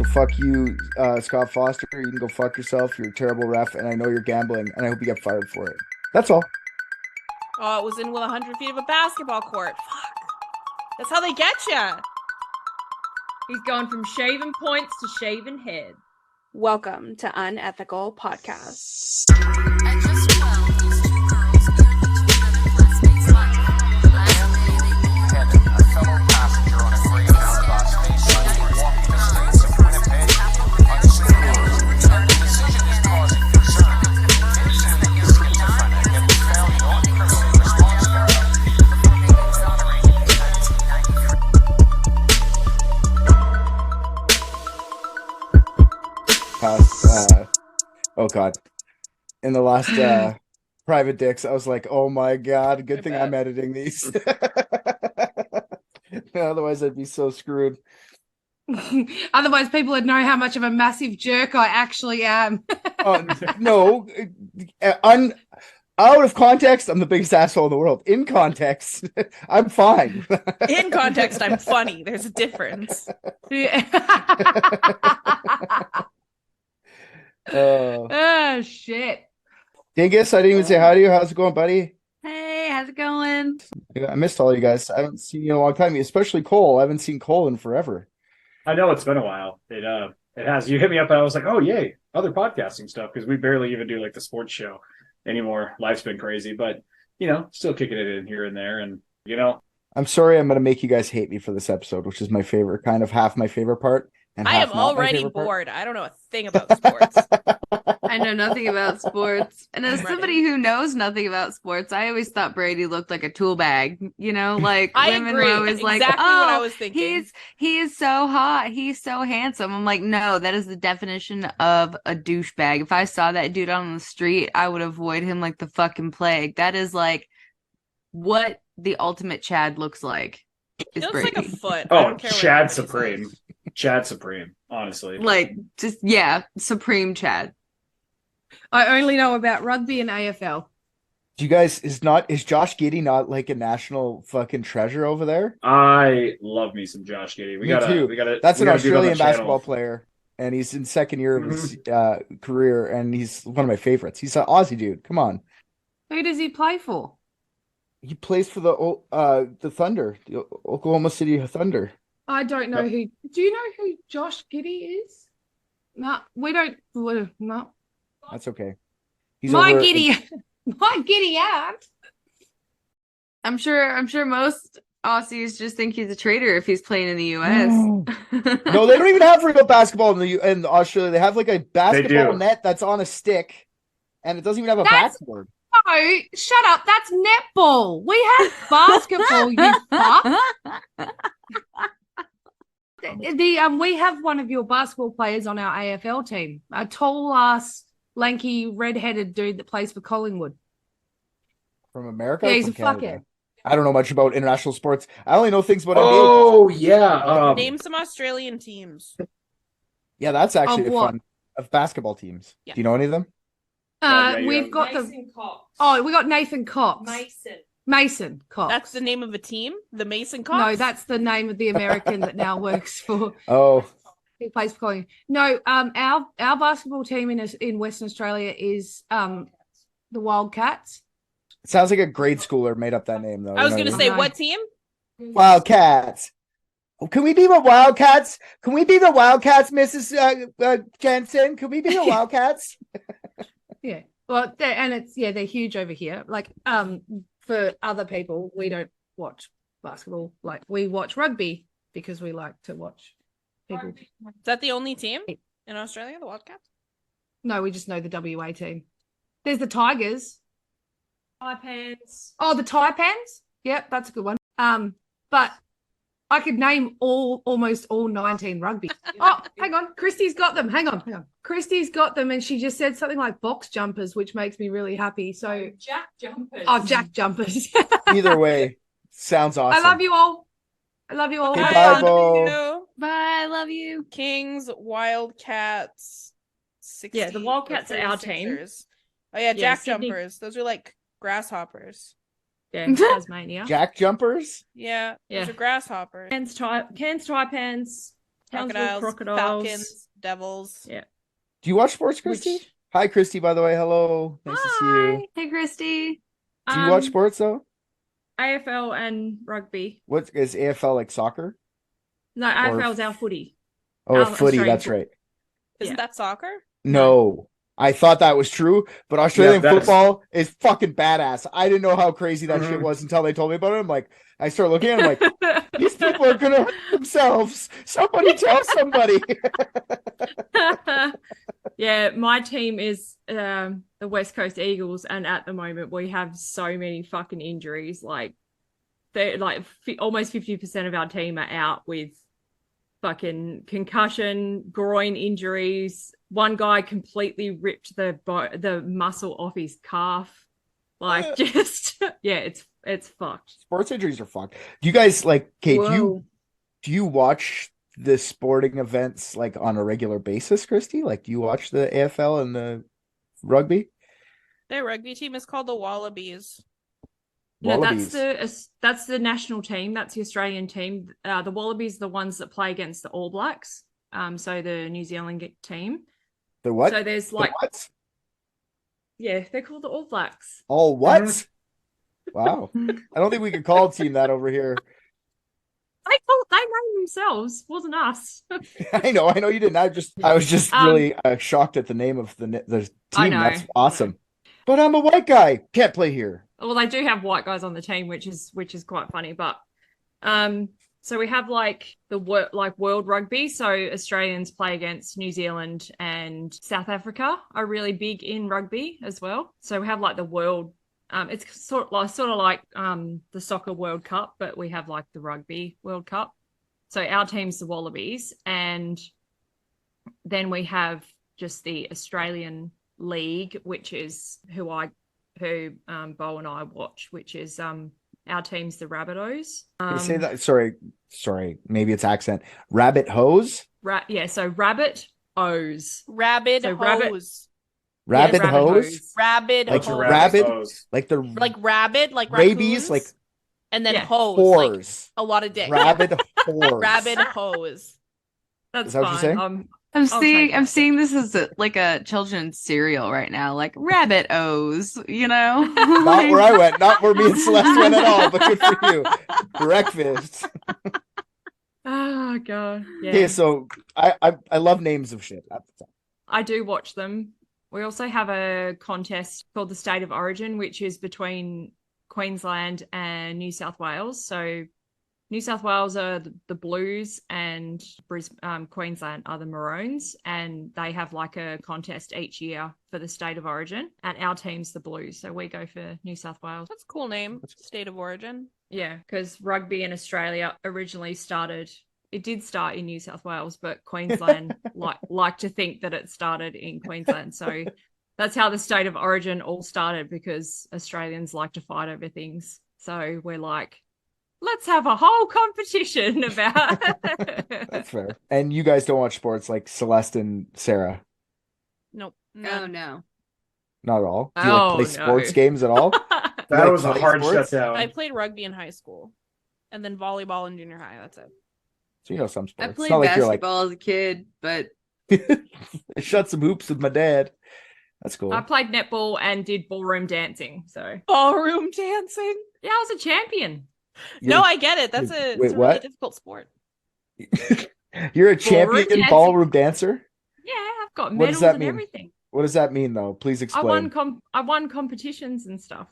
So fuck you, Scott Foster. You can go fuck yourself. You're a terrible ref, and I know you're gambling, and I hope you get fired for it. That's all. Oh, it was in 100 feet of a basketball court. Fuck. That's how they get you. He's gone from shaven points to shaven head. Welcome to Unethical Podcast. At just 12, these two girls nearly took another classmate's life. Last May, they boarded a fellow passenger on a Greyhound bus made sure walking the streets of Winnipeg unscrupulous, and the decision is causing concern. Anything that is schizophrenic and was found not criminally responsible. before they were exonerated in 1993. Oh god. In the last private dicks, I was like, oh my god, good thing I'm editing these. Otherwise I'd be so screwed. Otherwise, people would know how much of a massive jerk I actually am. No, out of context, I'm the biggest asshole in the world. In context, I'm fine. In context, I'm funny. There's a difference. Oh shit. Dingus, I didn't even say hi to you. How's it going, buddy? Hey, how's it going? I missed all you guys. I haven't seen you in a long time, especially Cole. I haven't seen Cole in forever. I know it's been a while. It has. You hit me up and I was like, oh yay, other podcasting stuff, because we barely even do like the sports show anymore. Life's been crazy, but still kicking it in here and there, and I'm sorry I'm gonna make you guys hate me for this episode, which is my favorite, kind of half my favorite part. And I am already bored. I don't know a thing about sports. I know nothing about sports. And as somebody who knows nothing about sports, I always thought Brady looked like a tool bag. Like I women agree. were always Exactly like, what I was oh, thinking. he is so hot. He's so handsome. I'm like, no, that is the definition of a douchebag. If I saw that dude on the street, I would avoid him like the fucking plague. That is like what the ultimate Chad looks like. It looks like a foot. I oh, don't care what Chad anybody Supreme, says. Chad Supreme, honestly. Like, just, Supreme Chad. I only know about rugby and AFL. Do you guys is Josh Giddey not like a national fucking treasure over there? I love me some Josh Giddey. Me too. That's an Australian basketball player, and he's in second year of his career, and he's one of my favorites. He's an Aussie dude. Come on. Who does he play for? He plays for the Thunder, the Oklahoma City Thunder. I don't know who. Do you know who Josh Giddey is? No, we don't. No. That's okay. He's My over giddy aunt. I'm sure most Aussies just think he's a traitor if he's playing in the US. No, they don't even have real basketball in Australia. They have like a basketball do. net that's on a stick, and it doesn't even have a That's- backboard. No, shut up. That's netball. We have basketball, you fuck. We have one of your basketball players on our AFL team. A tall ass, lanky, red-headed dude that plays for Collingwood. From America? Yeah, or he's from a Canada? fuckhead. I don't know much about international sports. I only know things about NBA. Oh yeah. Name some Australian teams. Yeah, that's actually Of what? fun. Of basketball teams. Yeah. Do you know any of them? We've got Mason Cox. we got Nathan Cox. Mason Cox. That's the name of a team? The Mason Cox? No, that's the name of the American that now works for. Oh, He plays for Collingwood. No, our basketball team in Western Australia is the Wildcats. it sounds like a grade schooler made up that name, though. I was You know going to what say, No. what team? Wildcats. Oh, can we be the Wildcats? Can we be the Wildcats, Mrs. Jensen? Can we be the Wildcats? Yeah. Well, they're huge over here. Like, for other people, we don't watch basketball. Like, we watch rugby because we like to watch people. Is that the only team in Australia, the Wildcats? No, we just know the WA team. There's the Tigers. Taipans. Oh, the Taipans. Yep, that's a good one. But I could name almost all 19 rugby. Oh, hang on. Christy's got them. Hang on. Christy's got them, and she just said something like box jumpers, which makes me really happy. So, Jack jumpers. jack jumpers. Either way, sounds awesome. I love you all. Okay, Have bye, fun. Bo. You. Bye, love you. Kings, Wildcats, 60, Yeah, the Wildcats are our team. Sixers. Oh, yeah, Yeah, Jack Sydney- Jumpers. Those are like grasshoppers. Yeah, Tasmania. Jack jumpers? Yeah, Yeah. those are grasshoppers. Cairns Taipans. Crocodiles, Crocodiles. Falcons, Devils. Yeah. Do you watch sports, Christy? Which- Hi, Christy. By the way, hello. Nice to see you. Hey, Christy. Do you watch sports though? AFL and rugby. What is AFL like soccer? No, AFL's our footy. Oh, Our footy. Australian That's football. right. Isn't that soccer? No, I thought that was true, but Australian that's- football is fucking badass. I didn't know how crazy that shit Mhm. was until they told me about it. I'm like, I start looking at it, I'm like, these people are gonna hurt themselves. Somebody tell somebody. Yeah, my team is the West Coast Eagles, and at the moment we have so many fucking injuries. Like, they're like almost 50% of our team are out with fucking concussion, groin injuries. One guy completely ripped the muscle off his calf. Like, just yeah, it's fucked. Sports injuries are fucked. Do you guys like, Kate? Whoa. Do you watch the sporting events like on a regular basis, Christy? Like, do you watch the AFL and the rugby? Their rugby team is called the Wallabies. No, Wallabies. that's the national team. That's the Australian team. The Wallabies are the ones that play against the All Blacks. So the New Zealand team. The what? So there's The like, what? yeah, they're called the All Blacks. All what? Mhm. Wow. I don't think we could call a team that over here. They named themselves, wasn't us. I know you didn't. I was just really shocked at the name of the I team. know, That's I awesome. know. But I'm a white guy. Can't play here. Well, they do have white guys on the team, which is quite funny. But so we have like world rugby. So Australians play against New Zealand, and South Africa are really big in rugby as well. So we have like the world. It's sort of like the soccer World Cup, but we have like the Rugby World Cup. So our team's the Wallabies, and then we have just the Australian League, which is who Bo and I watch, which is our team's the Rabbitohs. Can you say that? Sorry. Maybe it's accent. Rabbit hose. So Rabbit O's. Rabid So rabbit- hose. Rabbit Rabbit hose. hose. Rabid Like hose. rabbit, hose. like the Like rabid, like rabies, raccoons, like and then Yeah. hose, like whores. a lot of dick. Rabid whores. Rabid hose. That's Is that what you're fine. saying? I'll take I'm that. seeing this as like a children's cereal right now, like Rabbit O's, you know? Not where I went. Not where me and Celeste went at all. But good for you. Breakfast. Oh god. Yeah. Okay, so I love names of shit. I do watch them. We also have a contest called the State of Origin, which is between Queensland and New South Wales. So New South Wales are the Blues, and Queensland are the Maroons, and they have like a contest each year for the State of Origin, and our team's the Blues, so we go for New South Wales. That's a cool name. State of origin. Yeah, because rugby in Australia originally started. It did start in New South Wales, but Queensland like to think that it started in Queensland. So that's how the State of Origin all started, because Australians like to fight over things. So we're like, let's have a whole competition about. That's fair. And you guys don't watch sports like Celeste and Sarah? Nope. Oh no. Not at all. Do you like Oh, play no. sports games at all? That Like was a play hard sports? shutdown. I played rugby in high school, and then volleyball in junior high. That's it. So you know some I sports. It's played not like you're like basketball as a kid, but I shot some hoops with my dad. That's cool. I played netball and did ballroom dancing. So Ballroom dancing. yeah, I was a champion. You're- No, I get it. That's wait, it's a really what? difficult sport. You're a champion dancing. ballroom dancer? Yeah, I've got What medals does that and mean? everything. What does that mean though? Please I explain. won competitions and stuff.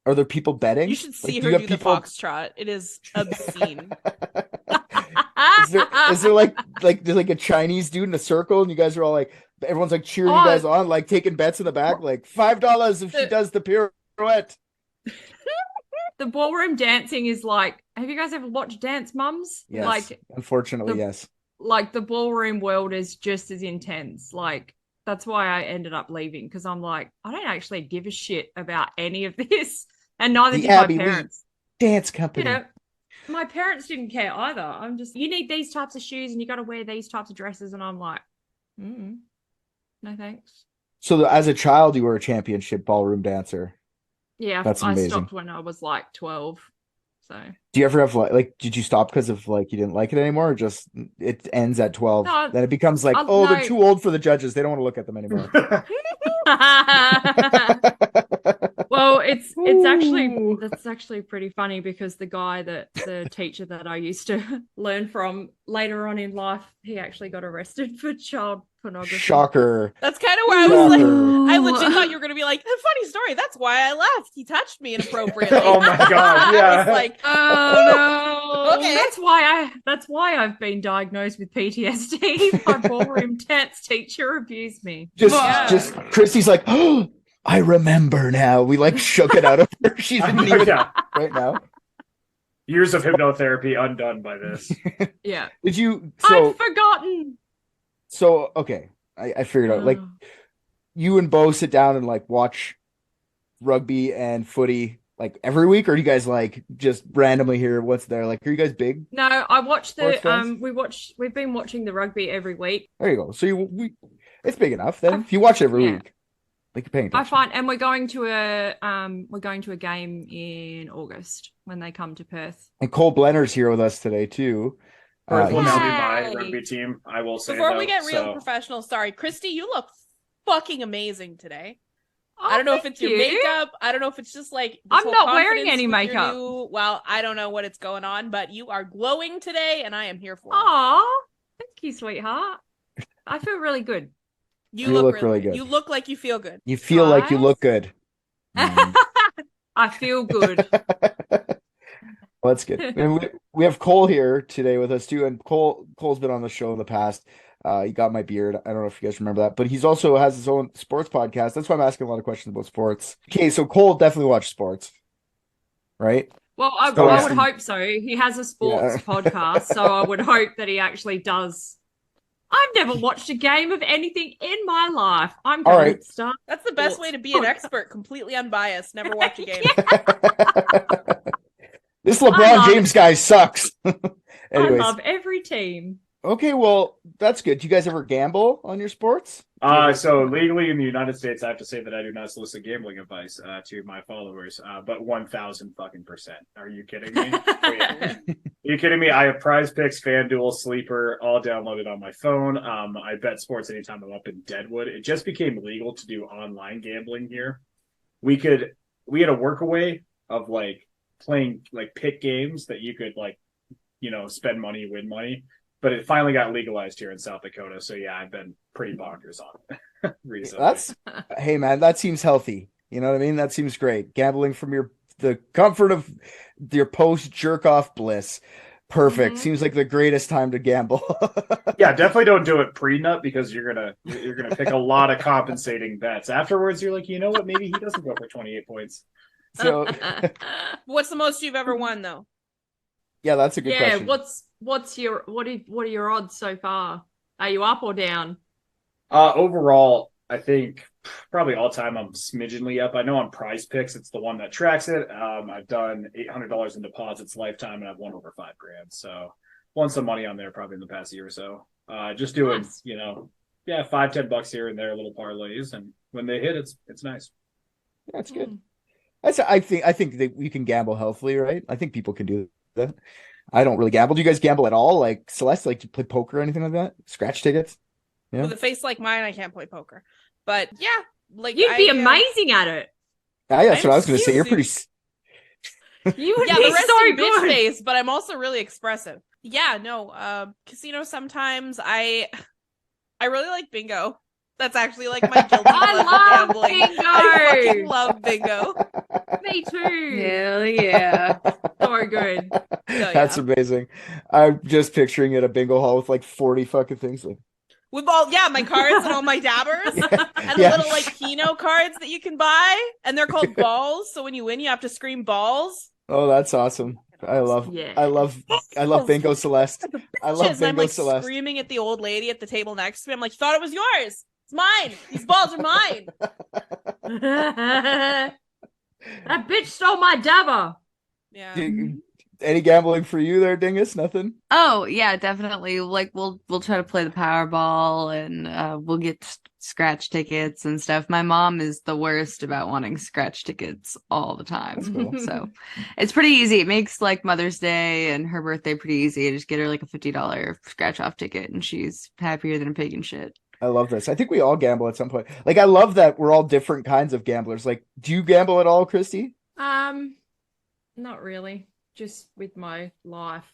Are there people betting? You should Like, see do her you do have the people- foxtrot. It is obscene. is there like there's like a Chinese dude in a circle and you guys are all like everyone's like cheering you Oh. guys on, like taking bets in the back, like $5 if she does the pirouette. The ballroom dancing is like, have you guys ever watched Dance Mums? Yes. Like Unfortunately, the- yes. like the ballroom world is just as intense. Like that's why I ended up leaving, because I'm like, I don't actually give a shit about any of this, and neither The did Abbey my Lee parents. Dance You company. know, my parents didn't care either. I'm just, you need these types of shoes and you got to wear these types of dresses, and I'm like, no thanks. So as a child, you were a championship ballroom dancer. Yeah, That's I amazing. stopped when I was like 12. So Do you ever have like did you stop because of like you didn't like it anymore, or just it ends at 12? No, Then it becomes like, oh, they're no. too old for the judges. They don't want to look at them anymore. Well, it's actually Ooh. that's actually pretty funny because the teacher that I used to learn from later on in life, he actually got arrested for child pornography. Shocker. That's kind of where I was like, Shocker. I legit thought you were gonna be like, a funny story. That's why I left. He touched me inappropriately. Oh my God, I yeah. was like, Oh no! Okay. That's why I've been diagnosed with PTSD. My ballroom dance teacher abused me. Just Christy's like, oh, I remember now. We like shook it out of her. She didn't even Yeah. right now. Years of hypnotherapy undone by this. Yeah, Did you I've forgotten. so okay. I figured out like you and Bo sit down and like watch rugby and footy like every week, or do you guys like just randomly hear what's there? Like, are you guys big? No, I watched Sports fans? we've been watching the rugby every week. There you go. So it's big enough then. If you watch it every Yeah. week, like you're paying I attention. find, and we're going to a game in August when they come to Perth. And Cole Blenner's here with us today too. Perth will he's- now be my Yay. rugby team. I will say. before though, we get real so. professional, sorry, Christy, you look fucking amazing today. Oh, I don't know if thank it's your you. makeup. I don't know if it's just like this I'm whole not wearing confidence any with your makeup. well, I don't know what it's going on, but you are glowing today, and I am here for it. Aw, thank you, sweetheart. I feel really good. You You look, look really really good. good. You look like you feel good. You feel like you Guys? look good. Mm. I feel good. Well, that's good. And we have Cole here today with us too. And Cole's been on the show in the past. He got my beard. I don't know if you guys remember that, but he's also has his own sports podcast. That's why I'm asking a lot of questions about sports. Okay, so Cole definitely watches sports, right? Well, I So- would hope so. He has a sports Yeah. podcast, so I would hope that he actually does. I've never watched a game of anything in my life. I'm All going right. to start. That's the best way to be an expert, completely unbiased, never watch a game. This I LeBron love James guy sucks. Anyways, I love every team. okay, well, that's good. Do you guys ever gamble on your sports? So legally in the United States, I have to say that I do not solicit gambling advice to my followers. But 1,000 fucking percent. Are you kidding me? Are you kidding me? I have Prize Picks, FanDuel, Sleeper, all downloaded on my phone. I bet sports anytime I'm up in Deadwood. It just became legal to do online gambling here. We had a workaway of like playing like pick games that you could like, spend money, win money. But it finally got legalized here in South Dakota. So yeah, I've been pretty bonkers on it recently. Hey man, that seems healthy. You know what I mean? That seems great. Gambling from the comfort of your post jerk off bliss. Perfect. Mhm. Seems like the greatest time to gamble. Yeah, definitely don't do it pre-nut because you're gonna pick a lot of compensating bets. Afterwards, you're like, you know what? Maybe he doesn't go for 28 points. So What's the most you've ever won, though? yeah, that's a good Yeah, question. what are your odds so far? Are you up or down? Overall, I think probably all time I'm smidgenly up. I know on Prize Picks, it's the one that tracks it. I've done $800 in deposits lifetime, and I've won over $5,000. So won some money on there probably in the past year or so. Just doing, Nice. $5-10 here and there, little parlays, and when they hit, it's nice. That's good. I think that we can gamble healthily, right? I think people can do that. I don't really gamble. Do you guys gamble at all? Like Celeste, like do you play poker or anything like that? Scratch tickets? Yeah. With a face like mine, I can't play poker. But yeah, like You'd be I, amazing at it. Yeah, that's what I was going to say. You're Excuse pretty. You would Yeah, be the resting so bitch good. face, but I'm also really expressive. Yeah, no, casino sometimes I really like bingo. That's actually like my guilty pleasure I love gambling. bingo. I fucking love bingo. Me too. Hell yeah. So good. That's amazing. I'm just picturing it a bingo hall with like 40 fucking things. Like, With my cards and all my dabbers. And the Yeah. little like Keno cards that you can buy. And they're called balls. So when you win, you have to scream balls. oh, that's awesome. I love bingo, Celeste. I love And I'm bingo, like Celeste. screaming at the old lady at the table next to me. I'm like, you thought it was yours. It's mine. These balls are mine. That bitch stole my dabber. Yeah. Do Any gambling for you there, Dingus? Nothing? Oh yeah, definitely. Like we'll try to play the Powerball and we'll get scratch tickets and stuff. My mom is the worst about wanting scratch tickets all the time. That's cool. So it's pretty easy. It makes like Mother's Day and her birthday pretty easy. I just get her like a $50 scratch off ticket and she's happier than a pig and shit. I love this. I think we all gamble at some point. Like, I love that we're all different kinds of gamblers. Like, do you gamble at all, Christy? Not really. Just with my life.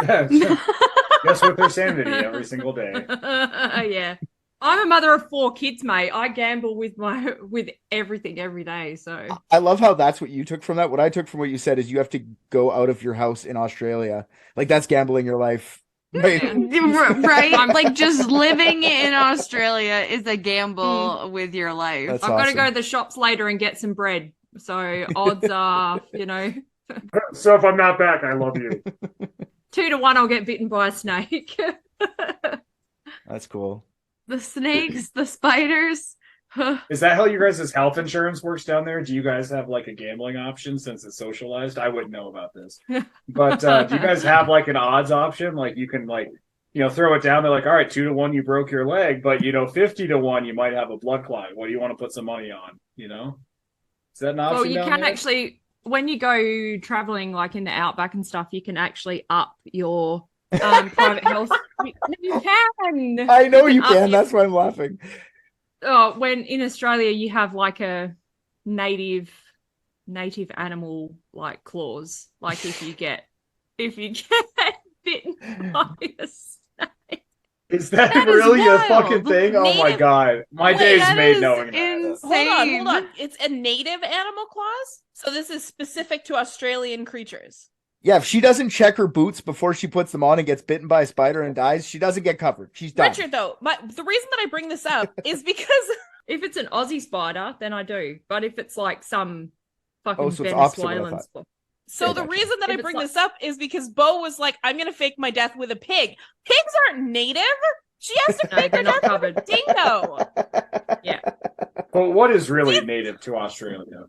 Just with their sanity every single day. Yeah. I'm a mother of 4 kids, mate. I gamble with everything every day. So I love how that's what you took from that. What I took from what you said is you have to go out of your house in Australia. Like, that's gambling your life. Right? Like just living in Australia is a gamble with your life. That's I've got to awesome. go to the shops later and get some bread. So odds are, So if I'm not back, I love you. 2 to 1, I'll get bitten by a snake. That's cool. The snakes, the spiders. Is that how you guys' health insurance works down there? Do you guys have like a gambling option since it's socialized? I wouldn't know about this. But do you guys have like an odds option? Like you can like, throw it down. They're like, all right, 2 to 1, you broke your leg, but 50 to 1, you might have a blood clot. What do you want to put some money on? Is that an option? Well, you down can there? actually, when you go traveling like in the outback and stuff, you can actually up your private health. You can. I know you up can. your- That's why I'm laughing. when in Australia you have like a native animal like clause. Like if you get bitten by a snake. Is that That is really a wild. fucking thing? Oh my Native- god. My Wait, day's that made is knowing that. insane. Hold on. It's a native animal clause? So this is specific to Australian creatures. Yeah, if she doesn't check her boots before she puts them on and gets bitten by a spider and dies, she doesn't get covered. She's done. Richard, though, the reason that I bring this up is because If it's an Aussie spider, then I do. But if it's like some fucking so it's opposite what I Venezuelan thought. spider. So Yeah, the gotcha. reason that If I it's bring like- this up is because Bo was like, I'm gonna fake my death with a pig. Pigs aren't native. She has to No, fake her they're not death with a covered. dingo. Yeah. But what is really native to Australia?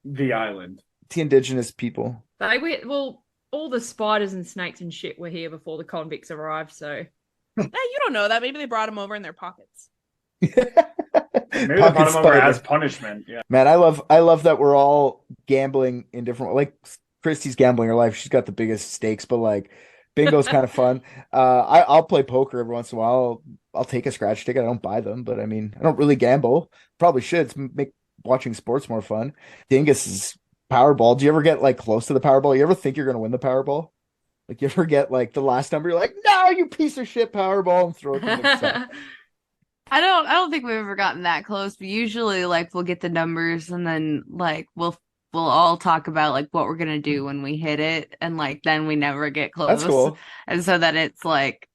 The island. The indigenous people. All the spiders and snakes and shit were here before the convicts arrived, so Nah, you don't know that. Maybe they brought them over in their pockets. Maybe they brought him over as punishment. Yeah. Man, I love that we're all gambling in different, like Christy's gambling her life. She's got the biggest stakes, but like bingo's kind of fun. I'll play poker every once in a while. I'll take a scratch ticket. I don't buy them, but I mean, I don't really gamble. Probably should. It's make watching sports more fun. Dingus is Powerball. Do you ever get like close to the Powerball? You ever think you're gonna win the Powerball? Like you ever get like the last number? You're like, no, you piece of shit Powerball, and throw it to the side. I don't think we've ever gotten that close, but usually like we'll get the numbers and then like we'll all talk about like what we're gonna do when we hit it, and like then we never get close. That's cool. And so that it's like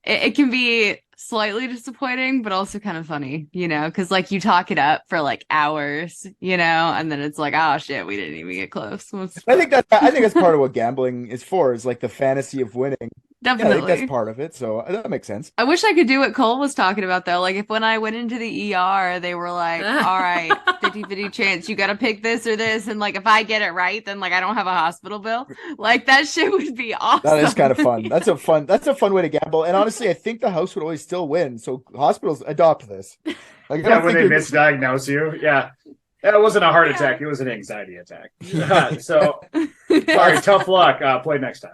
it can be slightly disappointing, but also kind of funny, because like you talk it up for like hours, and then it's like, oh shit, we didn't even get close. I think that's part of what gambling is for, is like the fantasy of winning. Yeah, I Definitely. think that's part of it. So that makes sense. I wish I could do what Cole was talking about though. Like if when I went into the ER, they were like, all right, 50-50 chance, you got to pick this or this. And like, if I get it right, then like, I don't have a hospital bill. Like that shit would be awesome. That is kind of fun. That's a fun way to gamble. And honestly, I think the house would always still win. So hospitals adopt this. Like, I Yeah, don't when think they you're- misdiagnose you. Yeah. It wasn't a heart attack. It was an anxiety attack. So, sorry, tough luck. Play next time.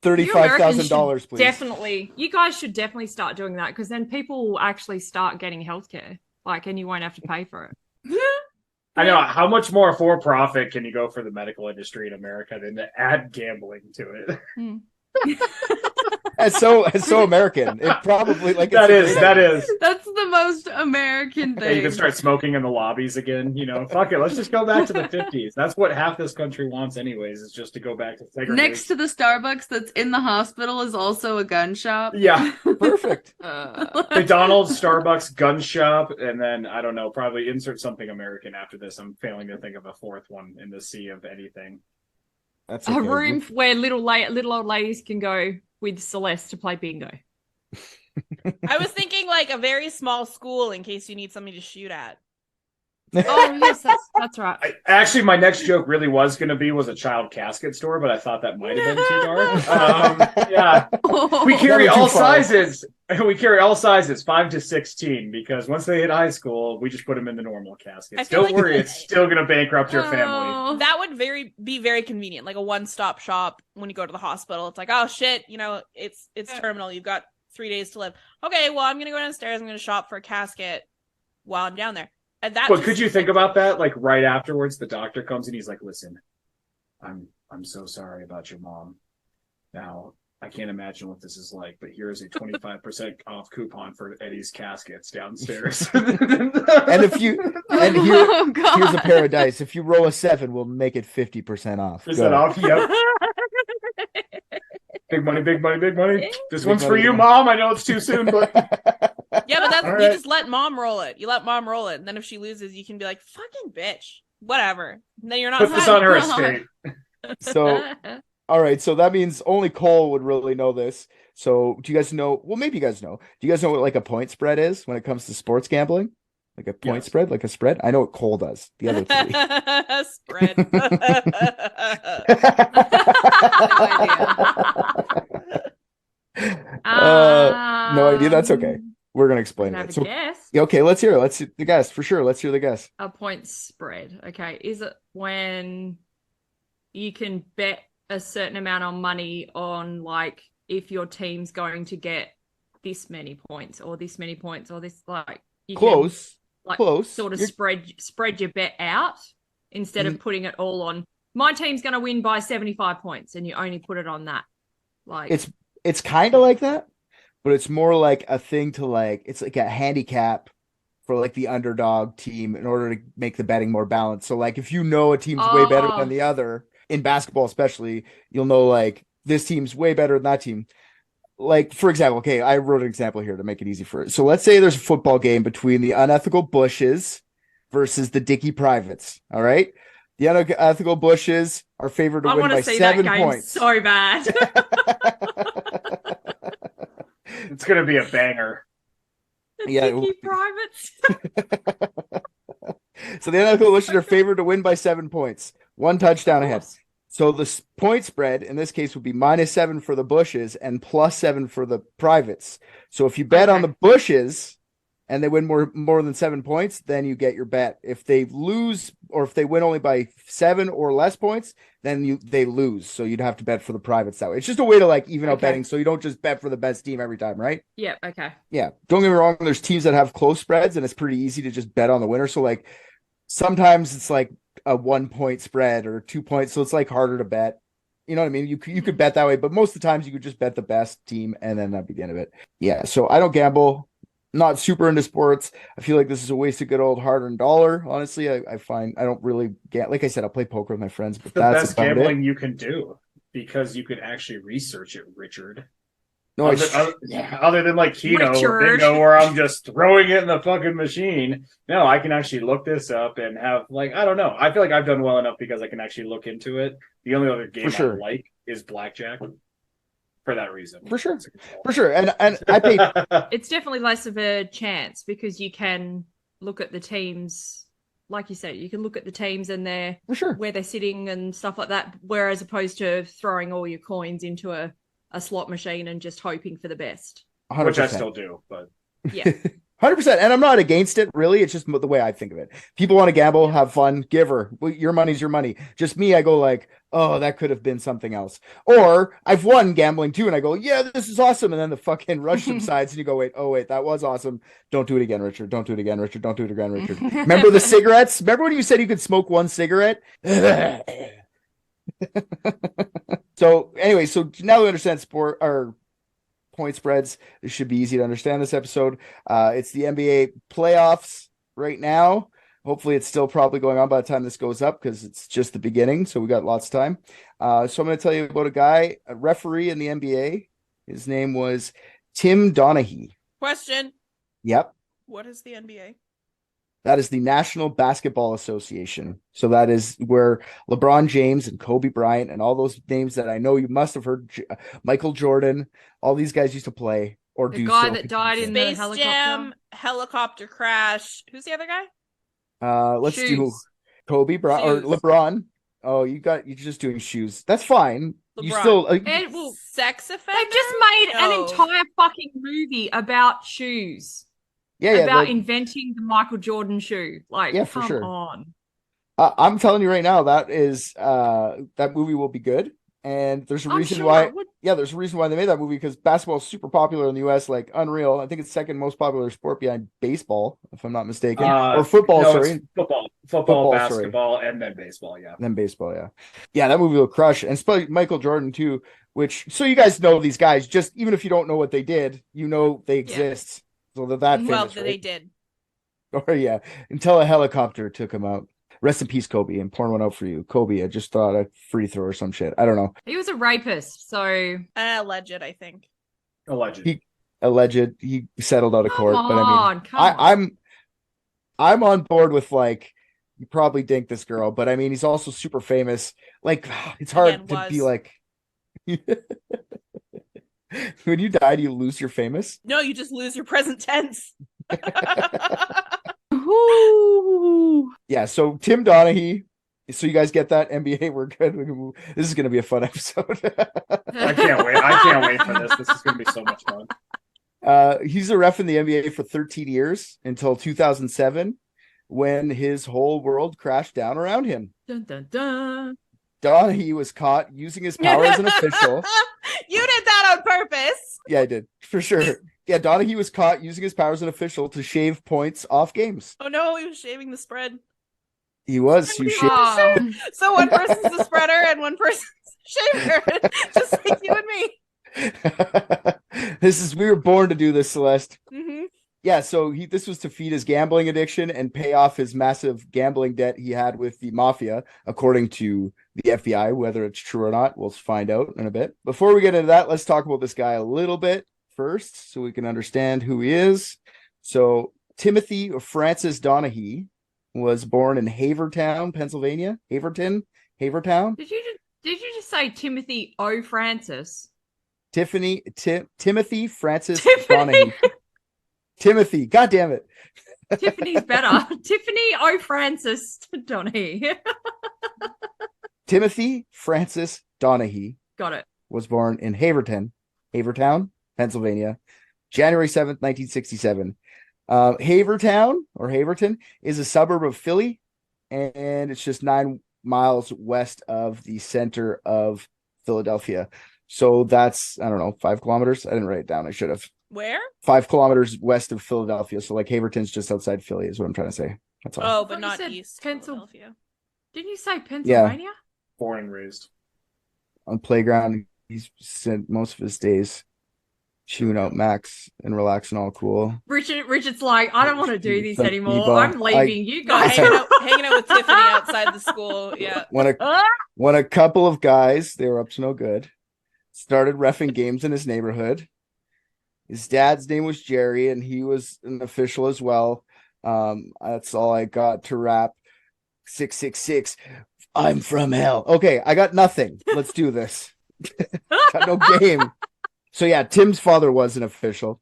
$35,000, please. Definitely, you guys should definitely start doing that, because then people will actually start getting healthcare, and you won't have to pay for it. I know. How much more for profit can you go for the medical industry in America than to add gambling to it? It's so American. It probably like That it's a is. great That idea. is. That's the most American Yeah, you thing. can start smoking in the lobbies again. Fuck it. Let's just go back to the 50s. That's what half this country wants, anyways, is just to go back to segregation. Next to the Starbucks that's in the hospital is also a gun shop. Yeah. Perfect. McDonald's, Starbucks, gun shop, and then I don't know, probably insert something American after this. I'm failing to think of a fourth one in the sea of anything. That's A okay. room where little old ladies can go with Celeste to play bingo. I was thinking like a very small school in case you need something to shoot at. Oh yes, that's right. Actually, my next joke really was going to be was a child casket store, but I thought that might have been too dark. Yeah, we carry Never too all far. sizes. We carry all sizes, 5 to 16, because once they hit high school, we just put them in the normal I caskets. feel Don't like- worry, it's still going to bankrupt your family. Oh. That would be very convenient, like a one-stop shop when you go to the hospital. It's like, oh shit, it's terminal. You've got 3 days to live. Okay, well, I'm gonna go downstairs. I'm gonna shop for a casket while I'm down there. And that. But could you think about that? Like right afterwards, the doctor comes and he's like, "Listen, I'm so sorry about your mom. Now I can't imagine what this is like, but here is a 25% off coupon for Eddie's caskets downstairs." And here, Oh, God. here's a pair of dice. If you roll a 7, we'll make it 50% off. Is Go. that off? Yep. Big money, big money, big money. This Big one's for money, you, big Mom. I know it's too soon, but Yeah, but that's All you right. just let mom roll it. You let mom roll it, and then if she loses, you can be like, "Fucking bitch, whatever." And then you're not. put this sad. on her estate. So, all right. So that means only Cole would really know this. So do you guys know? Well, maybe you guys know. Do you guys know what like a point spread is when it comes to sports gambling? Like a point Yes. spread, like a spread? I know what Cole does. The other three. Spread. No idea. That's okay. We're gonna I explain can have it. a So, guess. yeah, okay, let's hear it. Let's see the guess for sure. Let's hear the guess. A point spread. Okay. Is it when you can bet a certain amount of money on like if your team's going to get this many points or this many points or this like you can, Close, like close. sort of You're- spread your bet out instead of putting it all on my team's going to win by 75 points and you only put it on that. Like It's kind of like that, but it's more like a thing to like. It's like a handicap for like the underdog team in order to make the betting more balanced. So like if you know a team's way better Oh. than the other in basketball, especially, you'll know like this team's way better than that team. Like for example, okay, I wrote an example here to make it easy for it. So let's say there's a football game between the unethical Bushes versus the Dickey Privates. All right, the unethical Bushes are favored to I win want by to see that 7 game points. so bad. It's gonna be a banger. Yeah. Dickey privates. So the unethical Bushes are favored to win by 7 points, 1 touchdown Of ahead. course. So the point spread in this case would be -7 for the Bushes and +7 for the Privates. So if you bet on Okay. the Bushes and they win more than 7 points, then you get your bet. If they lose or if they win only by 7 or less points, then they lose. So you'd have to bet for the Privates that way. It's just a way to like even out Okay. betting, so you don't just bet for the best team every time, right? Yeah, okay. Yeah. Don't get me wrong. There's teams that have close spreads, and it's pretty easy to just bet on the winner. So like sometimes it's like a 1 point spread or 2 points, so it's like harder to bet. You know what I mean? You could bet that way, but most of the times you could just bet the best team, and then that'd be the end of it. Yeah. So I don't gamble. Not super into sports. I feel like this is a waste of good old hard-earned dollar. Honestly, I find I don't really get. Like I said, I'll play poker with my friends, but The that's best about gambling it. you can do because you could actually research it, Richard. No, Other than like Keno or Richard. Bingo, where I'm just throwing it in the fucking machine. No, I can actually look this up and have like I don't know. I feel like I've done well enough because I can actually look into it. The only other game For sure. I like is blackjack. For that reason, For sure. It's a good call. for sure. And I pay. It's definitely less of a chance because you can look at the teams, like you said, you can look at the teams and For sure. where they're sitting and stuff like that, whereas opposed to throwing all your coins into a slot machine and just hoping for the best. 100%. Which I still do, but Yeah. 100%. And I'm not against it, really. It's just the way I think of it. People want to gamble, have fun, give her. Well, your money's your money. Just me, I go like, oh, that could have been something else. Or I've won gambling too, and I go, yeah, this is awesome. And then the fucking rush subsides, and you go, wait, that was awesome. Don't do it again, Richard. Don't do it again, Richard. Don't do it again, Richard. Remember the cigarettes? Remember when you said you could smoke 1 cigarette? So anyway, so now we understand sport or point spreads. It should be easy to understand this episode. It's the NBA playoffs right now. Hopefully it's still probably going on by the time this goes up because it's just the beginning. So we got lots of time. So I'm going to tell you about a referee in the NBA. His name was Tim Donaghy. Question: Yep. What is the NBA? That is the National Basketball Association. So that is where LeBron James and Kobe Bryant and all those names that I know you must have heard, Michael Jordan, all these guys used to play or The do. guy still that died in the Space helicopter. Jam, helicopter crash. Who's the other guy? Let's do Shoes. Kobe Bryant or Shoes. LeBron. Oh, you're just doing shoes. That's fine. You LeBron. still And well, Sex offender? they've just made an No. entire fucking movie about shoes. yeah, About like, inventing the Michael Jordan shoe. Like, Yeah, for come sure. on. I'm telling you right now, that movie will be good. And there's a I'm reason sure why. it would. Yeah, there's a reason why they made that movie, because basketball is super popular in the U.S., like unreal. I think it's second most popular sport behind baseball, if I'm not mistaken, or football. No, Sorry, it's football, Football, sorry. basketball, and then baseball. Yeah. then baseball. Yeah, that movie will crush, and especially Michael Jordan too. Which, so you guys know these guys, just even if you don't know what they did, you know they exist. So that Well, famous, they right? did. Or yeah, until a helicopter took him out. Rest in peace, Kobe. And pouring one out for you, Kobe. I just thought a free throw or some shit. I don't know. He was a rapist, so Alleged, I think. Alleged. Alleged. He settled out of court, come but I mean, on, come on. I'm on board with, like, you probably dink this girl, but I mean, he's also super famous. Like, it's hard Again, to be was. like. When you die, do you lose your famous? No, you just lose your present tense. Ooh. Yeah, so Tim Donaghy. So you guys get that? NBA, we're good. We can move. This is going to be a fun episode. I can't wait. I can't wait for this. This is going to be so much fun. He's a ref in the NBA for 13 years until 2007, when his whole world crashed down around him. Dun, dun, dun. Donaghy was caught using his power as an official. You did that on purpose. Yeah, I did, for sure. Yeah, Donaghy was caught using his power as an official to shave points off games. Oh no, he was shaving the spread. He was. He shaved. Oh. So one person's the spreader and one person's the shaver. Just like you and me. We were born to do this, Celeste. Mm-hmm. Yeah, so this was to feed his gambling addiction and pay off his massive gambling debt he had with the mafia, according to the FBI. Whether it's true or not, we'll find out in a bit. Before we get into that, let's talk about this guy a little bit first, so we can understand who he is. So Timothy Francis Donaghy was born in Havertown, Pennsylvania. Havertown. Did you just say Timothy O. Francis? Timothy Francis Tiffany. Donaghy. Timothy, God damn it. Tiffany's better. Tiffany O. Francis Donaghy. Timothy Francis Donaghy Got it. was born in Havertown, Pennsylvania, January 7th, 1967. Haverton is a suburb of Philly, and it's just 9 miles west of the center of Philadelphia. So that's, I don't know, 5 kilometers. I didn't write it down. I should have. Where? 5 kilometers west of Philadelphia. So like Haverton's just outside Philly is what I'm trying to say. That's all. Oh, thought but you not said East Philadelphia. Philadelphia. Didn't you say Pennsylvania? Born and raised. On playground, he's spent most of his days chewing out Max and relaxing all cool. Richard's like, I don't want to do this Some anymore. Eva. I'm leaving. You guys. hanging out with Tiffany outside the school. Yeah. When a couple of guys, they were up to no good, started reffing games in his neighborhood. His dad's name was Jerry, and he was an official as well. That's all I got to rap. 666. I'm from hell. Okay, I got nothing. Let's do this. Got no game. So yeah, Tim's father was an official,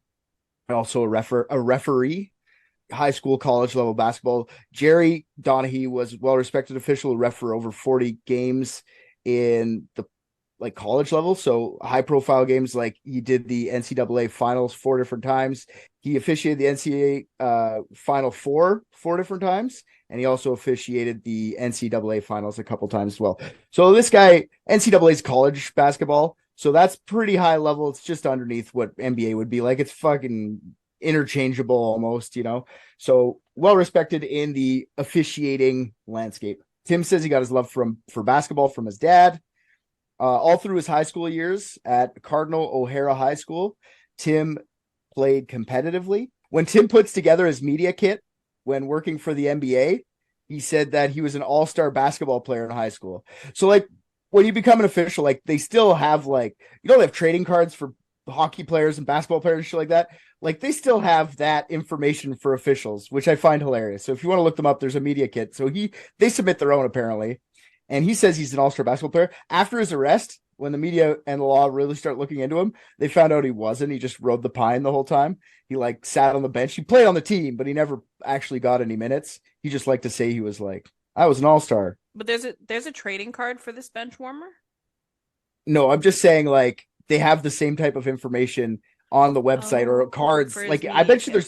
also a referee, high school, college level basketball. Jerry Donaghy was well-respected official, ref for over 40 games in the college level. So high-profile games, like he did the NCAA finals 4 different times. He officiated the NCAA Final Four 4 different times, and he also officiated the NCAA finals a couple times as well. So this guy, NCAA is college basketball. So that's pretty high level. It's just underneath what NBA would be like. It's fucking interchangeable almost, you know? So well respected in the officiating landscape. Tim says he got his love for basketball from his dad. All through his high school years at Cardinal O'Hara High School, Tim played competitively. When Tim puts together his media kit when working for the NBA, he said that he was an all-star basketball player in high school. So like, when you become an official, like they still have they have trading cards for hockey players and basketball players and shit like that. Like they still have that information for officials, which I find hilarious. So if you want to look them up, there's a media kit. So they submit their own apparently. And he says he's an all-star basketball player. After his arrest, when the media and the law really start looking into him, they found out he wasn't. He just rode the pine the whole time. He like sat on the bench. He played on the team, but he never actually got any minutes. He just liked to say he was like, I was an all-star. But there's a trading card for this bench warmer. No, I'm just saying like they have the same type of information on the website or cards. For his Like I media bet you kit.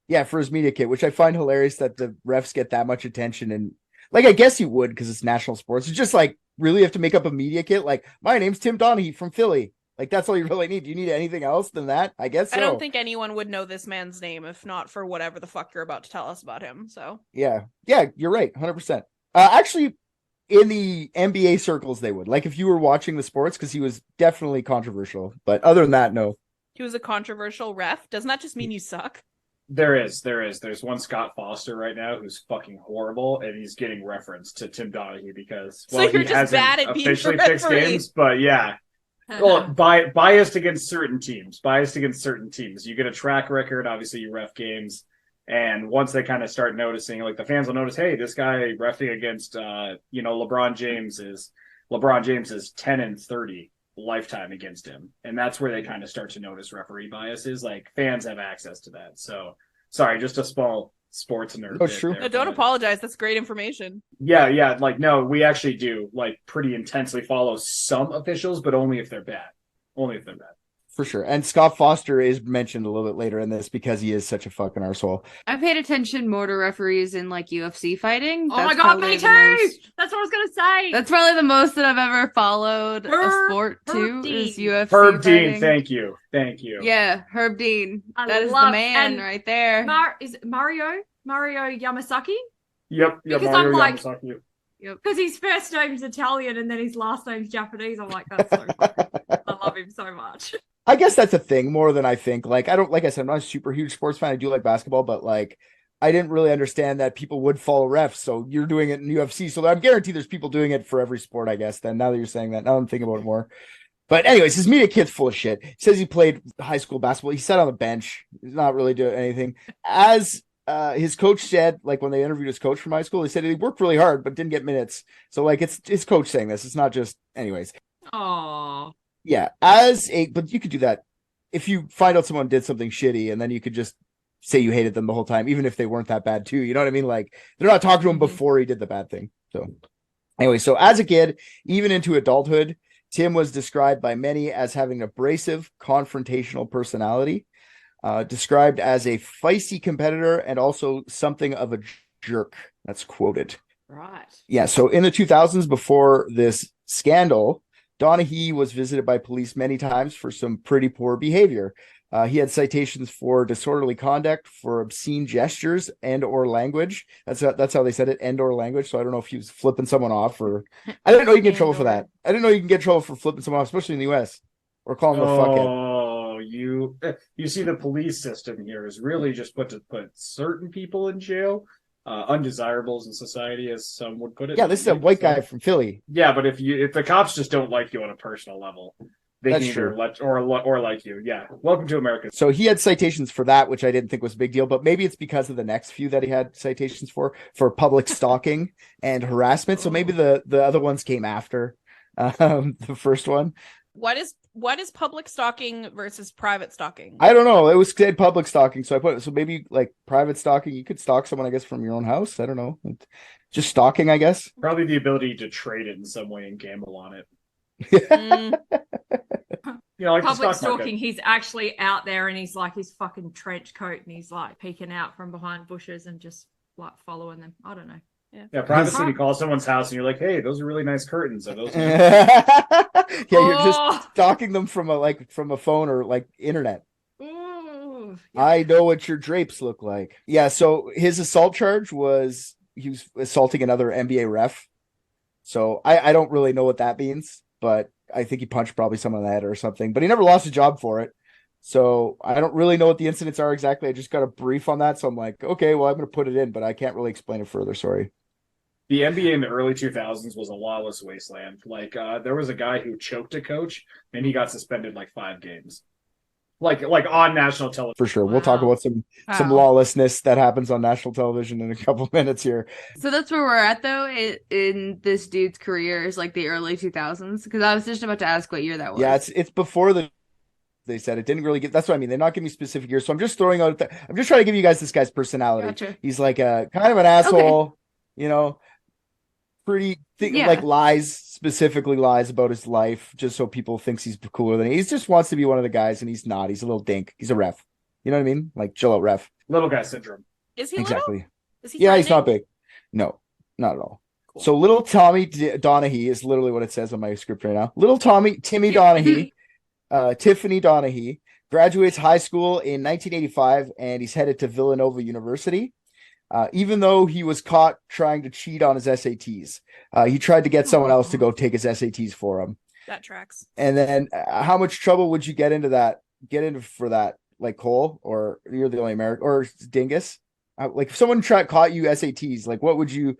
there's for his media kit, which I find hilarious that the refs get that much attention. And like I guess you would because it's national sports. It's just like really have to make up a media kit. Like my name's Tim Donaghy from Philly. Like that's all you really need. Do you need anything else than that? I guess so. I don't think anyone would know this man's name if not for whatever the fuck you're about to tell us about him. So Yeah, you're right, 100%. Actually, in the NBA circles, they would like if you were watching the sports because he was definitely controversial. But other than that, no. he was a controversial ref. Doesn't that just mean you suck? There's one Scott Foster right now who's fucking horrible, and he's getting referenced to Tim Donaghy because So you're he just hasn't bad at being a officially fixed referee. games, but yeah. Well, biased against certain teams. You get a track record. Obviously, you ref games, and once they kind of start noticing, like the fans will notice, hey, this guy reffing against, LeBron James is 10-30 lifetime against him, and that's where they kind of start to notice referee biases. Like fans have access to that. So, sorry, just a small sports nerd. Oh, bit true. there, No, don't but- apologize. That's great information. Yeah. Like, no, we actually do like pretty intensely follow some officials, but only if they're bad. For sure. And Scott Foster is mentioned a little bit later in this because he is such a fucking arsehole. I paid attention more to referees in like UFC fighting. Oh my That's god, probably me the too. most- That's what I was gonna say. That's probably the most that I've ever followed a Herb sport too Dean. is UFC Herb Dean, fighting. thank you. Yeah, Herb Dean. I That is the love- man and right there. Is it Mario Yamasaki? Yep. Because Mario I'm like- Yamasaki. Because his first name's Italian and then his last name's Japanese. I'm like, that's so funny. I love him so much. I guess that's a thing more than I think. Like, like I said, I'm not a super huge sports fan. I do like basketball, but like, I didn't really understand that people would follow refs. So you're doing it in UFC. So I'm guaranteed there's people doing it for every sport, I guess. Then now that you're saying that, now I'm thinking about it more. But anyways, his media kit's full of shit. He says he played high school basketball. He sat on the bench. He's not really doing anything. As his coach said, like when they interviewed his coach from high school, he said he worked really hard, but didn't get minutes. So like it's his coach saying this. It's not just anyways. Oh, Yeah. But you could do that if you find out someone did something shitty and then you could just say you hated them the whole time, even if they weren't that bad too. You know what I mean? Like they're not talking to him before he did the bad thing. So anyway, so as a kid, even into adulthood, Tim was described by many as having an abrasive, confrontational personality, described as a feisty competitor and also something of a jerk. That's quoted. right. Yeah. So in the 2000s, before this scandal, Donaghy was visited by police many times for some pretty poor behavior. He had citations for disorderly conduct, for obscene gestures and or language. That's how they said it, and or language. So I don't know if he was flipping someone off or I didn't know you can get in trouble for that. I didn't know you can get in trouble for flipping someone off, especially in the US, or calling them a fuckhead. Oh, you see the police system here is really just put certain people in jail, undesirables in society, as some would put it. Yeah, this is a white guy from Philly. Yeah, but if the cops just don't like you on a personal level, they That's can either true. let or like you. Yeah, welcome to America. So he had citations for that, which I didn't think was a big deal, but maybe it's because of the next few that he had citations for public stalking and harassment. So maybe the other ones came after the first one. What is public stalking versus private stalking? I don't know. It was said public stalking, so I put it. So maybe like private stalking, you could stalk someone, I guess, from your own house. I don't know. Just stalking, I guess. Probably the ability to trade it in some way and gamble on it. Mm, Like the Public stock market. stalking, he's actually out there and he's like his fucking trench coat and he's like peeking out from behind bushes and just like following them. I don't know. Yeah, privacy. You call someone's house and you're like, "Hey, those are really nice curtains." Are those? Yeah, you're just Oh! stalking them from a phone or like internet. Ooh. I know what your drapes look like. Yeah, so his assault charge was he was assaulting another NBA ref. So I don't really know what that means, but I think he punched probably someone in the head or something, but he never lost a job for it. So I don't really know what the incidents are exactly. I just got a brief on that. So I'm like, okay, well, I'm going to put it in, but I can't really explain it further. Sorry. The NBA in the early 2000s was a lawless wasteland. Like, there was a guy who choked a coach, and he got suspended like 5 games. like on national television. For sure. We'll talk Wow. about some Wow. lawlessness that happens on national television in a couple minutes here. So that's where we're at though in this dude's career is like the early 2000s because I was just about to ask what year that was. Yeah, it's before they said it didn't really give. That's what I mean. They're not giving me specific years, so I'm just throwing out. I'm just trying to give you guys this guy's personality. Gotcha. He's like a kind of an asshole, you know, pretty Yeah. like specifically lies about his life, just so people thinks he's cooler than he just wants to be one of the guys, and he's not. He's a little dink. He's a ref. You know what I mean? Like chill out, ref. Little guy syndrome. Is he Exactly. little? Is he Yeah, he's not threatening? big. No, not at all. Cool. So little Tommy Donaghy is literally what it says on my script right now. Little Timmy Donaghy, Tiffany Donaghy, graduates high school in 1985, and he's headed to Villanova University. Even though he was caught trying to cheat on his SATs, he tried to get someone else to go take his SATs for him. That tracks. And then, how much trouble would you get into for that? Like Cole, or you're the only American, or Dingus? Like if someone caught you SATs, like what would you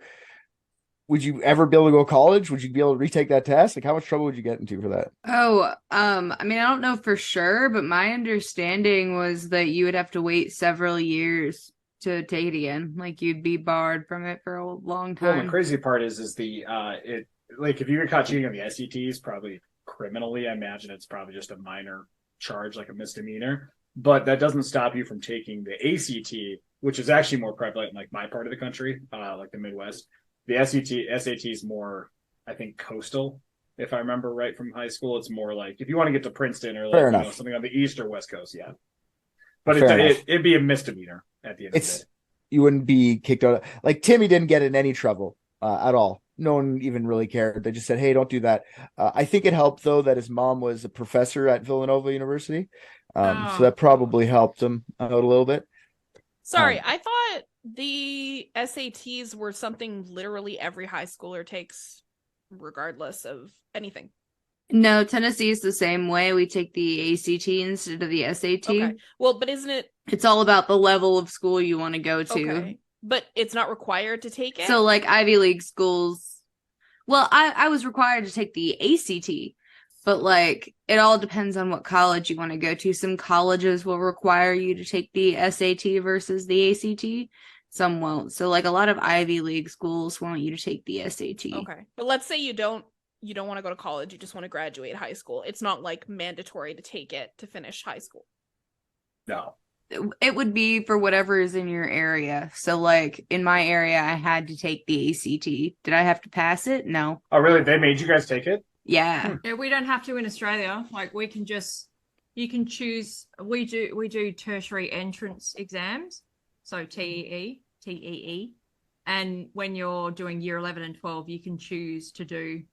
ever be able to go to college? Would you be able to retake that test? Like how much trouble would you get into for that? Oh, I mean, I don't know for sure, but my understanding was that you would have to wait several years to take it again. Like you'd be barred from it for a long Well, the time. crazy part is the it like if you get caught cheating on the SETs, probably criminally, I imagine it's probably just a minor charge, like a misdemeanor. But that doesn't stop you from taking the ACT, which is actually more prevalent in like my part of the country, like the Midwest. The SAT is more, I think, coastal. If I remember right from high school, it's more like if you want to get to Princeton or Fair like enough. something on the East or West Coast, yeah. But Fair enough. it'd be a misdemeanor at the end of the day. You wouldn't be kicked out. Like Timmy didn't get in any trouble at all. No one even really cared. They just said, "Hey, don't do that." I think it helped though that his mom was a professor at Villanova University, so that probably helped him out a little bit. Sorry, I thought the SATs were something literally every high schooler takes, regardless of anything. No, Tennessee is the same way. We take the ACT instead of the SAT. Okay. Well, but isn't it It's all about the level of school you want to go to. okay? But it's not required to take it. So, like Ivy League schools, well, I was required to take the ACT, but like it all depends on what college you want to go to. Some colleges will require you to take the SAT versus the ACT. Some won't. So, like a lot of Ivy League schools want you to take the SAT. Okay. But let's say you don't want to go to college, you just want to graduate high school. It's not like mandatory to take it to finish high school. No. It would be for whatever is in your area. So, like in my area, I had to take the ACT. Did I have to pass it? No. Oh, really? They made you guys take it? Yeah. Yeah, we don't have to in Australia. Like we can just, you can choose. We do tertiary entrance exams, so TEE, and when you're doing year 11 and 12, you can choose to do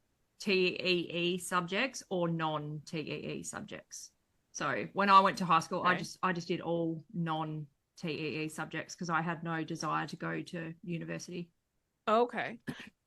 TEE subjects or non-TEE subjects. So when I went to high school, Okay. I just did all non-TEE subjects because I had no desire to go to university. Okay.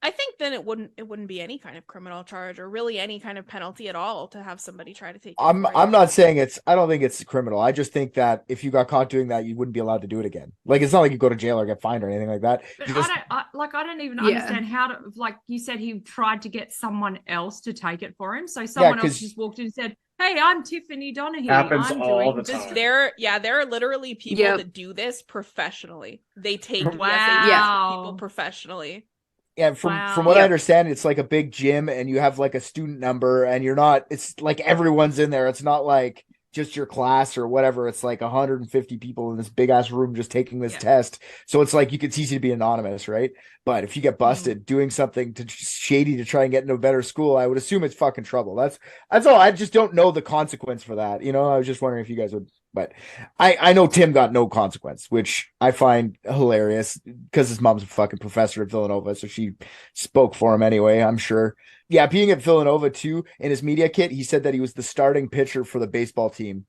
I think then it wouldn't be any kind of criminal charge or really any kind of penalty at all to have somebody try to take it I'm for you. not saying I don't think it's criminal. I just think that if you got caught doing that, you wouldn't be allowed to do it again. Like it's not like you go to jail or get fined or anything like that. But You just- I don't even Yeah. understand how to, like you said, he tried to get someone else to take it for him. So someone else 'cause- just walked in and said, "Hey, I'm Tiffany Donaghy. Happens I'm all doing the this." time. There are literally people Yep. that do this professionally. They take the SATs Wow. for people professionally. Yeah, from Wow. what I Yeah. understand, it's like a big gym and you have like a student number and you're not, it's like everyone's in there. It's not like just your class or whatever. It's like 150 people in this big ass room just taking this Yeah. test. So it's like it's easy to be anonymous, right? But if you get busted doing something shady to try and get into a better school, I would assume it's fucking trouble. That's all. I just don't know the consequence for that. I was just wondering if you guys would, but I know Tim got no consequence, which I find hilarious because his mom's a fucking professor at Villanova, so she spoke for him anyway, I'm sure. Yeah, being at Villanova too, in his media kit, he said that he was the starting pitcher for the baseball team,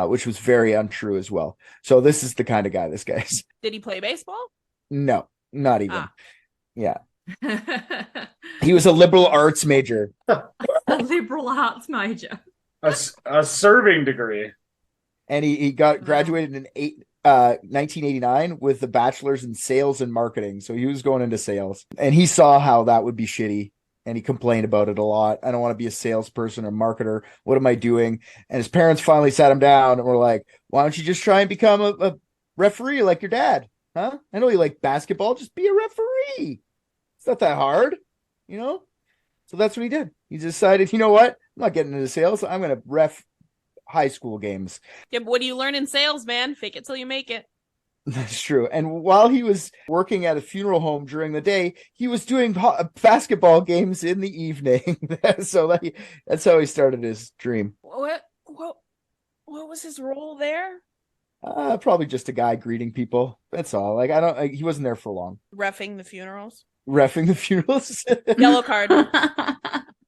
which was very untrue as well. So this is the kind of guy this guy is. Did he play baseball? No, not even. Ah. Yeah. He was a liberal arts major. A liberal arts major. A serving degree. And he got graduated in 1989 with a bachelor's in sales and marketing. So he was going into sales, and he saw how that would be shitty. and he complained about it a lot. I don't want to be a salesperson or marketer. What am I doing? And his parents finally sat him down and were like, why don't you just try and become a referee like your dad? Huh? I know you like basketball. Just be a referee. It's not that hard, you know? So that's what he did. He decided, you know what? I'm not getting into sales. I'm going to ref high school games. Yeah, but what do you learn in sales, man? Fake it till you make it. That's true. And while he was working at a funeral home during the day, he was doing basketball games in the evening. So that's how he started his dream. What was his role there? Probably just a guy greeting people. That's all. Like he wasn't there for long. Reffing the funerals. Reffing the funerals. Yellow card.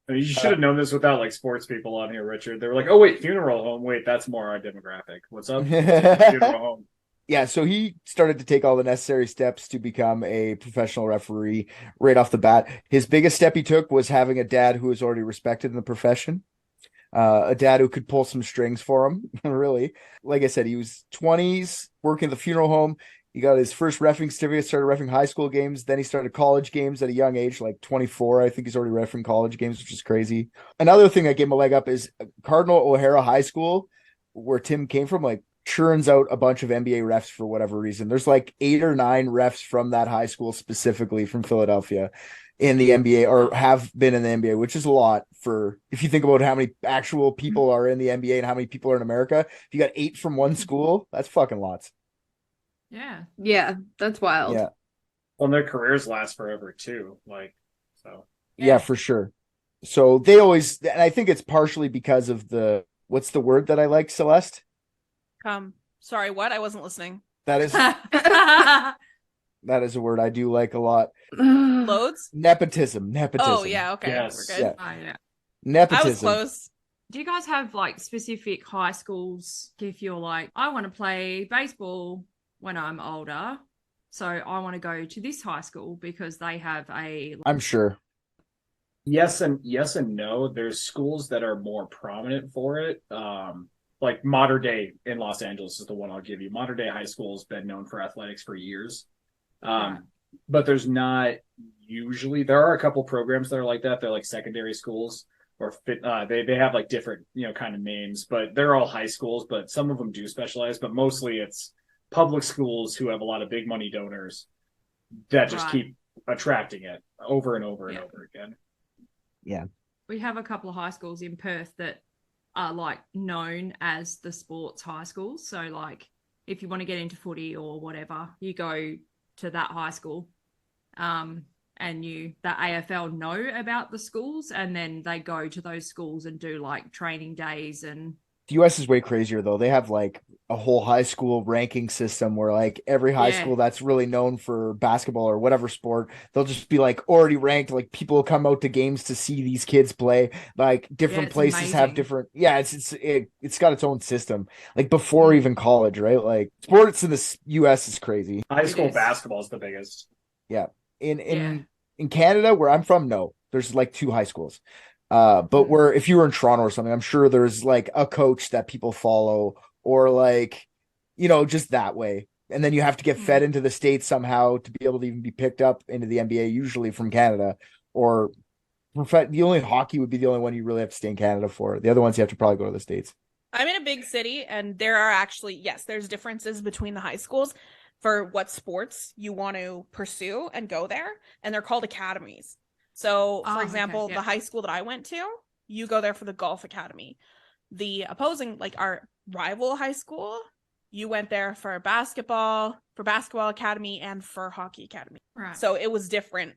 You should have known this without like sports people on here, Richard. They were like, "Oh wait, funeral home. Wait, that's more our demographic. What's up?" Funeral home. Yeah, so he started to take all the necessary steps to become a professional referee right off the bat. His biggest step he took was having a dad who was already respected in the profession. A dad who could pull some strings for him, really. Like I said, he was 20s, working at the funeral home. He got his first reffing certificate, started reffing high school games. Then he started college games at a young age, like 24. I think he's already reffing college games, which is crazy. Another thing that gave him a leg up is Cardinal O'Hara High School, where Tim came from, like churns out a bunch of NBA refs for whatever reason. There's like 8 or 9 refs from that high school, specifically from Philadelphia, in the NBA, or have been in the NBA, which is a lot for, if you think about how many actual people are in the NBA and how many people are in America. If you got 8 from one school, that's fucking lots. Yeah. Yeah, that's wild. Yeah. Well, and their careers last forever too. Like, so. Yeah, for sure. So they always, and I think it's partially because of what's the word that I like, Celeste? Sorry, what? I wasn't listening. That is that is a word I do like a lot. Loads? Nepotism. Oh, yeah, okay. Yes. We're good. Yeah. Oh, yeah. Nepotism. I was close. Do you guys have like specific high schools if you're like, I want to play baseball when I'm older, so I want to go to this high school because they have a... I'm sure. Yes and no. There's schools that are more prominent for it. Like Modern Day in Los Angeles is the one I'll give you. Modern Day High School has been known for athletics for years. But there's not usually, there are a couple programs that are like that. They're like secondary schools, or they have like different, kind of names, but they're all high schools, but some of them do specialize, but mostly it's public schools who have a lot of big money donors that just keep attracting it over and over and over again. Yeah. We have a couple of high schools in Perth that are like known as the sports high schools. So like if you want to get into footy or whatever, you go to that high school. And the AFL know about the schools, and then they go to those schools and do like training days. And the US is way crazier though. They have like a whole high school ranking system where like every high school that's really known for basketball or whatever sport, they'll just be like already ranked. Like people will come out to games to see these kids play. Like different places have different. Yeah, it's got its own system. Like before even college, right? Like sports in the US is crazy. High school basketball is the biggest. Yeah. In Canada, where I'm from, no, there's like 2 high schools. But if you were in Toronto or something, I'm sure there's like a coach that people follow, or like, just that way. And then you have to get fed into the States somehow to be able to even be picked up into the NBA, usually from Canada. Or the only hockey would be the only one you really have to stay in Canada for. The other ones you have to probably go to the States. I'm in a big city, and there are actually, yes, there's differences between the high schools for what sports you want to pursue and go there. And they're called academies. So, for example, the high school that I went to, you go there for the golf academy. The opposing, like our rival high school, you went there for basketball academy and for hockey academy. Right. So it was different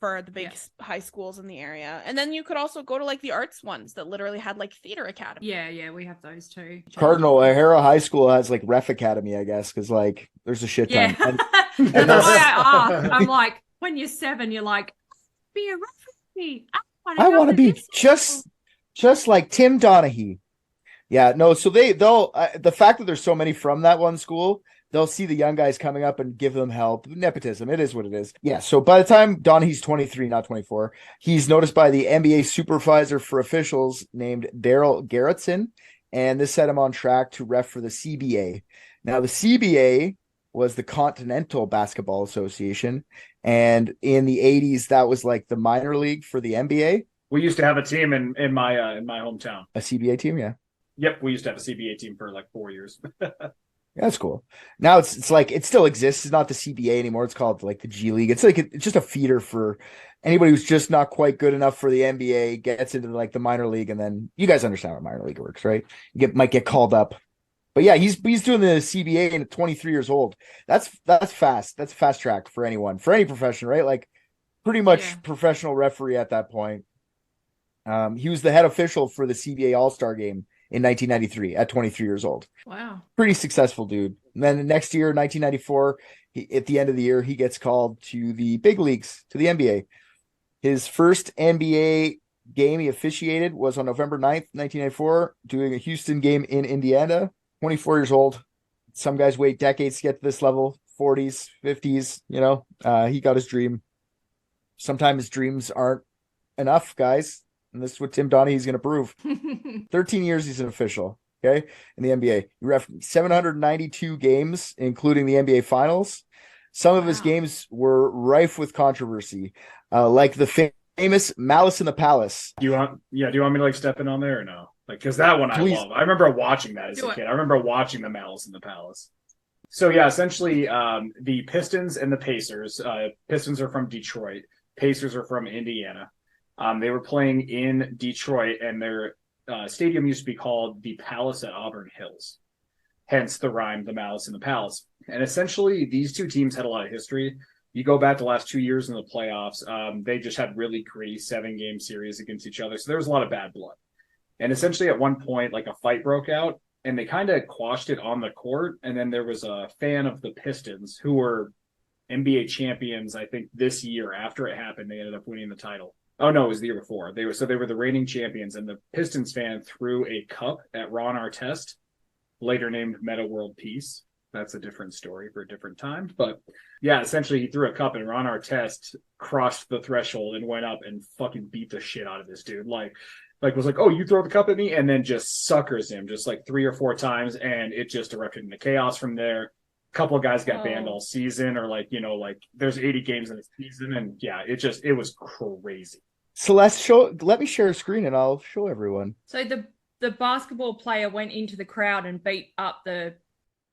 for the big high schools in the area. And then you could also go to like the arts ones that literally had like theater academy. Yeah, we have those too. Cardinal O'Hara High School has like ref academy, I guess, because like there's a shit ton. Yeah. And That's why I asked. I'm like, when you're 7, you're like, be a referee. I want to be just like Tim Donaghy. Yeah, no. So they'll the fact that there's so many from that one school, they'll see the young guys coming up and give them help. Nepotism. It is what it is. Yeah. So by the time Donaghy's 23, not 24, he's noticed by the NBA supervisor for officials named Daryl Garrettson, and this set him on track to ref for the CBA. Now the CBA was the Continental Basketball Association. And in the 80s, that was like the minor league for the NBA. We used to have a team in my hometown. A CBA team, yeah. Yep, we used to have a CBA team for like 4 years. Yeah, that's cool. Now it's like it still exists. It's not the CBA anymore. It's called like the G League. It's like it's just a feeder for anybody who's just not quite good enough for the NBA, gets into like the minor league, and then you guys understand how minor league works, right? Might get called up. But yeah, he's doing the CBA at 23 years old. That's fast. That's fast track for anyone, for any profession, right? Like pretty much professional referee at that point. He was the head official for the CBA All-Star game in 1993 at 23 years old. Wow. Pretty successful dude. And then the next year, 1994, at the end of the year, he gets called to the big leagues, to the NBA. His first NBA game he officiated was on November 9th, 1994, doing a Houston game in Indiana. 24 years old. Some guys wait decades to get to this level, 40s, 50s, you know. He got his dream. Sometimes dreams aren't enough, guys. And this is what Tim Donaghy is going to prove. 13 years he's an official, okay, in the NBA. He ref 792 games, including the NBA Finals. Some of his games were rife with controversy, like the famous Malice in the Palace. Do you want me to like step in on there or no? Like, because that one Please. I love. I remember watching that as a kid. I remember watching the Malice in the Palace. So yeah, essentially, the Pistons and the Pacers. Pistons are from Detroit. Pacers are from Indiana. They were playing in Detroit, and their stadium used to be called the Palace at Auburn Hills. Hence the rhyme, the Malice in the Palace. And essentially, these two teams had a lot of history. You go back the last 2 years in the playoffs, they just had really gritty 7-game series against each other. So there was a lot of bad blood. And essentially, at one point, like a fight broke out, and they kind of quashed it on the court. And then there was a fan of the Pistons who were NBA champions, I think, this year. After it happened, they ended up winning the title. Oh, no, it was the year before. They were the reigning champions, and the Pistons fan threw a cup at Ron Artest, later named Meta World Peace. That's a different story for a different time. But yeah, essentially he threw a cup, and Ron Artest crossed the threshold and went up and fucking beat the shit out of this dude. Like was like, oh, you throw the cup at me, and then just suckers him just like 3 or 4 times, and it just erupted into chaos from there. A couple of guys got banned all season, or like, you know, like there's 80 games in the season, and yeah, it was crazy. Celeste, let me share a screen and I'll show everyone. So the basketball player went into the crowd and beat up the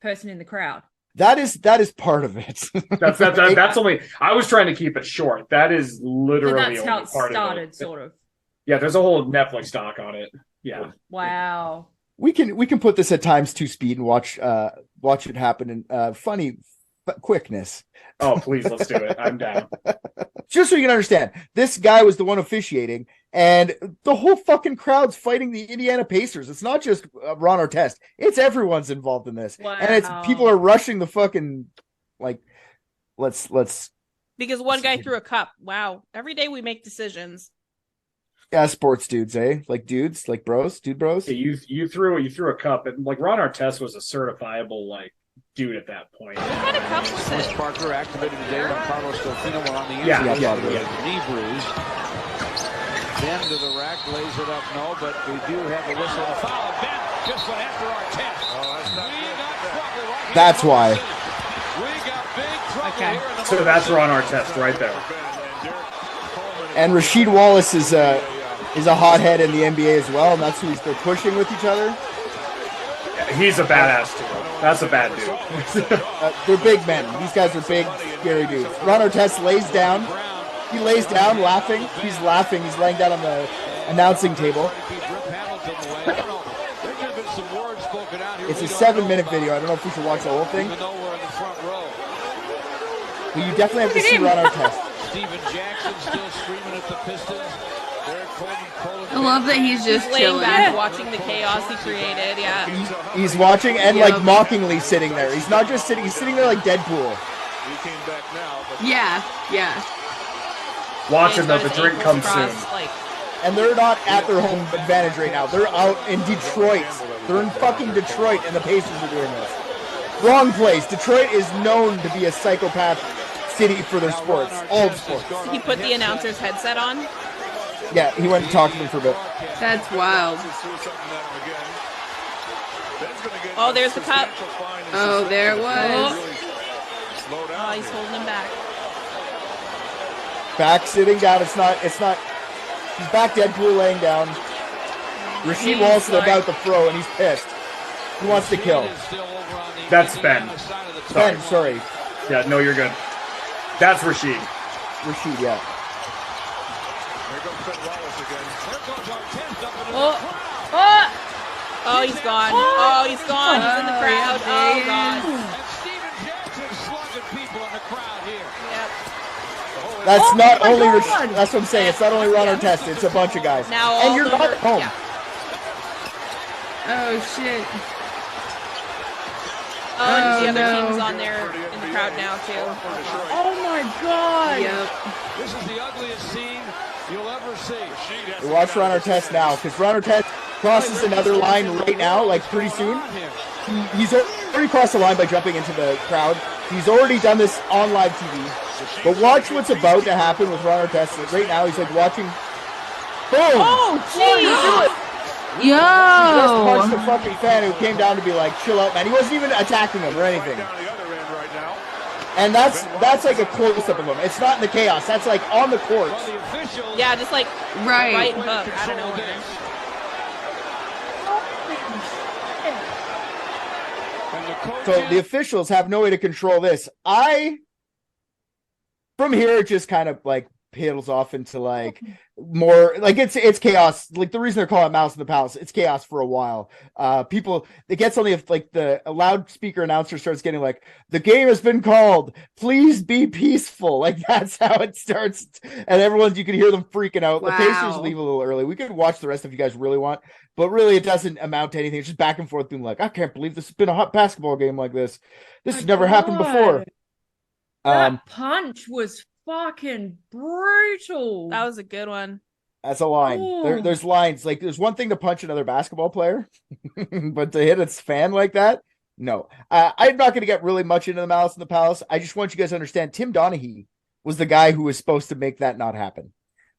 person in the crowd. That is part of it. That's only. I was trying to keep it short. That is literally So that's how it part started, of it. sort of. Yeah, there's a whole Netflix doc on it. Yeah. Wow. We can put this at times 2 speed and watch it happen in funny quickness. Oh, please, let's do it. I'm down. Just so you can understand, this guy was the one officiating, and the whole fucking crowd's fighting the Indiana Pacers. It's not just Ron Artest; it's everyone's involved in this, and it's people are rushing the fucking like. Let's because one guy threw a cup. Wow! Every day we make decisions. Yeah, sports dudes, eh? Like dudes, like bros, dude bros. Yeah, you threw a cup, and like Ron Artest was a certifiable like dude at that point. What kind of cup was it? Parker activated today when Carlos Delfino went on the inside. Yeah. Knee bruise. Ben to the rack, lays it up. No, but we do have a whistle. A foul. Ben just went after Artest. Oh, that's not good. That's why. We got big trouble here in the So that's Ron Artest right there. And Rasheed Wallace is a hothead in the NBA as well, and that's who they're pushing with each other. Yeah, he's a badass too. That's a bad dude. They're big men. These guys are big, scary dudes. Ron Artest lays down. He lays down laughing. He's laughing. He's laying down on the announcing table. It's a 7-minute video. I don't know if we should watch the whole thing. But you definitely have to see Ron Artest. Steven Jackson still screaming at the Pistons. I love that he's just laying chilling. back, watching the chaos he created. Yeah. He's watching and like mockingly sitting there. He's not just sitting. He's sitting there like Deadpool. Yeah. Watching the drink comes soon. And they're not at their home advantage right now. They're out in Detroit. They're in fucking Detroit, and the Pacers are doing this. Wrong place. Detroit is known to be a psychopath city for their sports, all sports. He put the announcer's headset on. Yeah, he went and talked to them for a bit. That's wild. Oh, there's the cup. Oh, there it was. Oh, he's holding him back. Back sitting down. It's not. He's back Deadpool laying down. Rasheed Wallace is about to throw, and he's pissed. He wants to kill. That's Ben. Ben, sorry. Yeah, no, you're good. That's Rasheed. Rasheed, yeah. There goes Ben Wallace again. There goes Artest up into Oh. the crowd. Oh, Oh, he's gone. Oh, he's gone. He's in the crowd. Oh, God. And Steven Jackson slugging people in the crowd here. Yep. That's Oh not my only. God. That's what I'm saying. It's not only Ron Artest. It's a bunch of guys. Now and all you're the not hurt- home. yeah. Oh shit. Oh, and the Oh, other no. team's on there in the crowd now, too. oh my God. Yep. This is the ugliest scene you'll ever see. Watch Ron Artest now, because Ron Artest crosses another line right now, like pretty soon. He's already crossed the line by jumping into the crowd. He's already done this on live TV. But watch what's about to happen with Ron Artest. Right now, he's like watching. Boom! Oh, jeez! He just punched Yo. the fucking fan who came down to be like, chill out, man. He wasn't even attacking him or anything. And that's like a close-up of him. It's not in the chaos. That's like on the court. Well, the officials Yeah, just like Right. right hook out of nowhere. and the coaches. So the officials have no way to control this. From here, it just kind of like piddles off into like more like it's chaos. Like the reason they're calling it Mouse in the Palace, it's chaos for a while. People, it gets only if like a loudspeaker announcer starts getting like, the game has been called, please be peaceful. Like that's how it starts, and you can hear them freaking out. The Pacers Wow. leave a little early. We could watch the rest if you guys really want, but really it doesn't amount to anything. It's just back and forth being like, I can't believe this has been a hot basketball game like this. This has never happened before. That punch was fucking brutal. That was a good one. That's a line. Oh. There's lines. Like there's one thing to punch another basketball player, but to hit its fan like that, no. I'm not going to get really much into the Malice in the Palace. I just want you guys to understand Tim Donaghy was the guy who was supposed to make that not happen.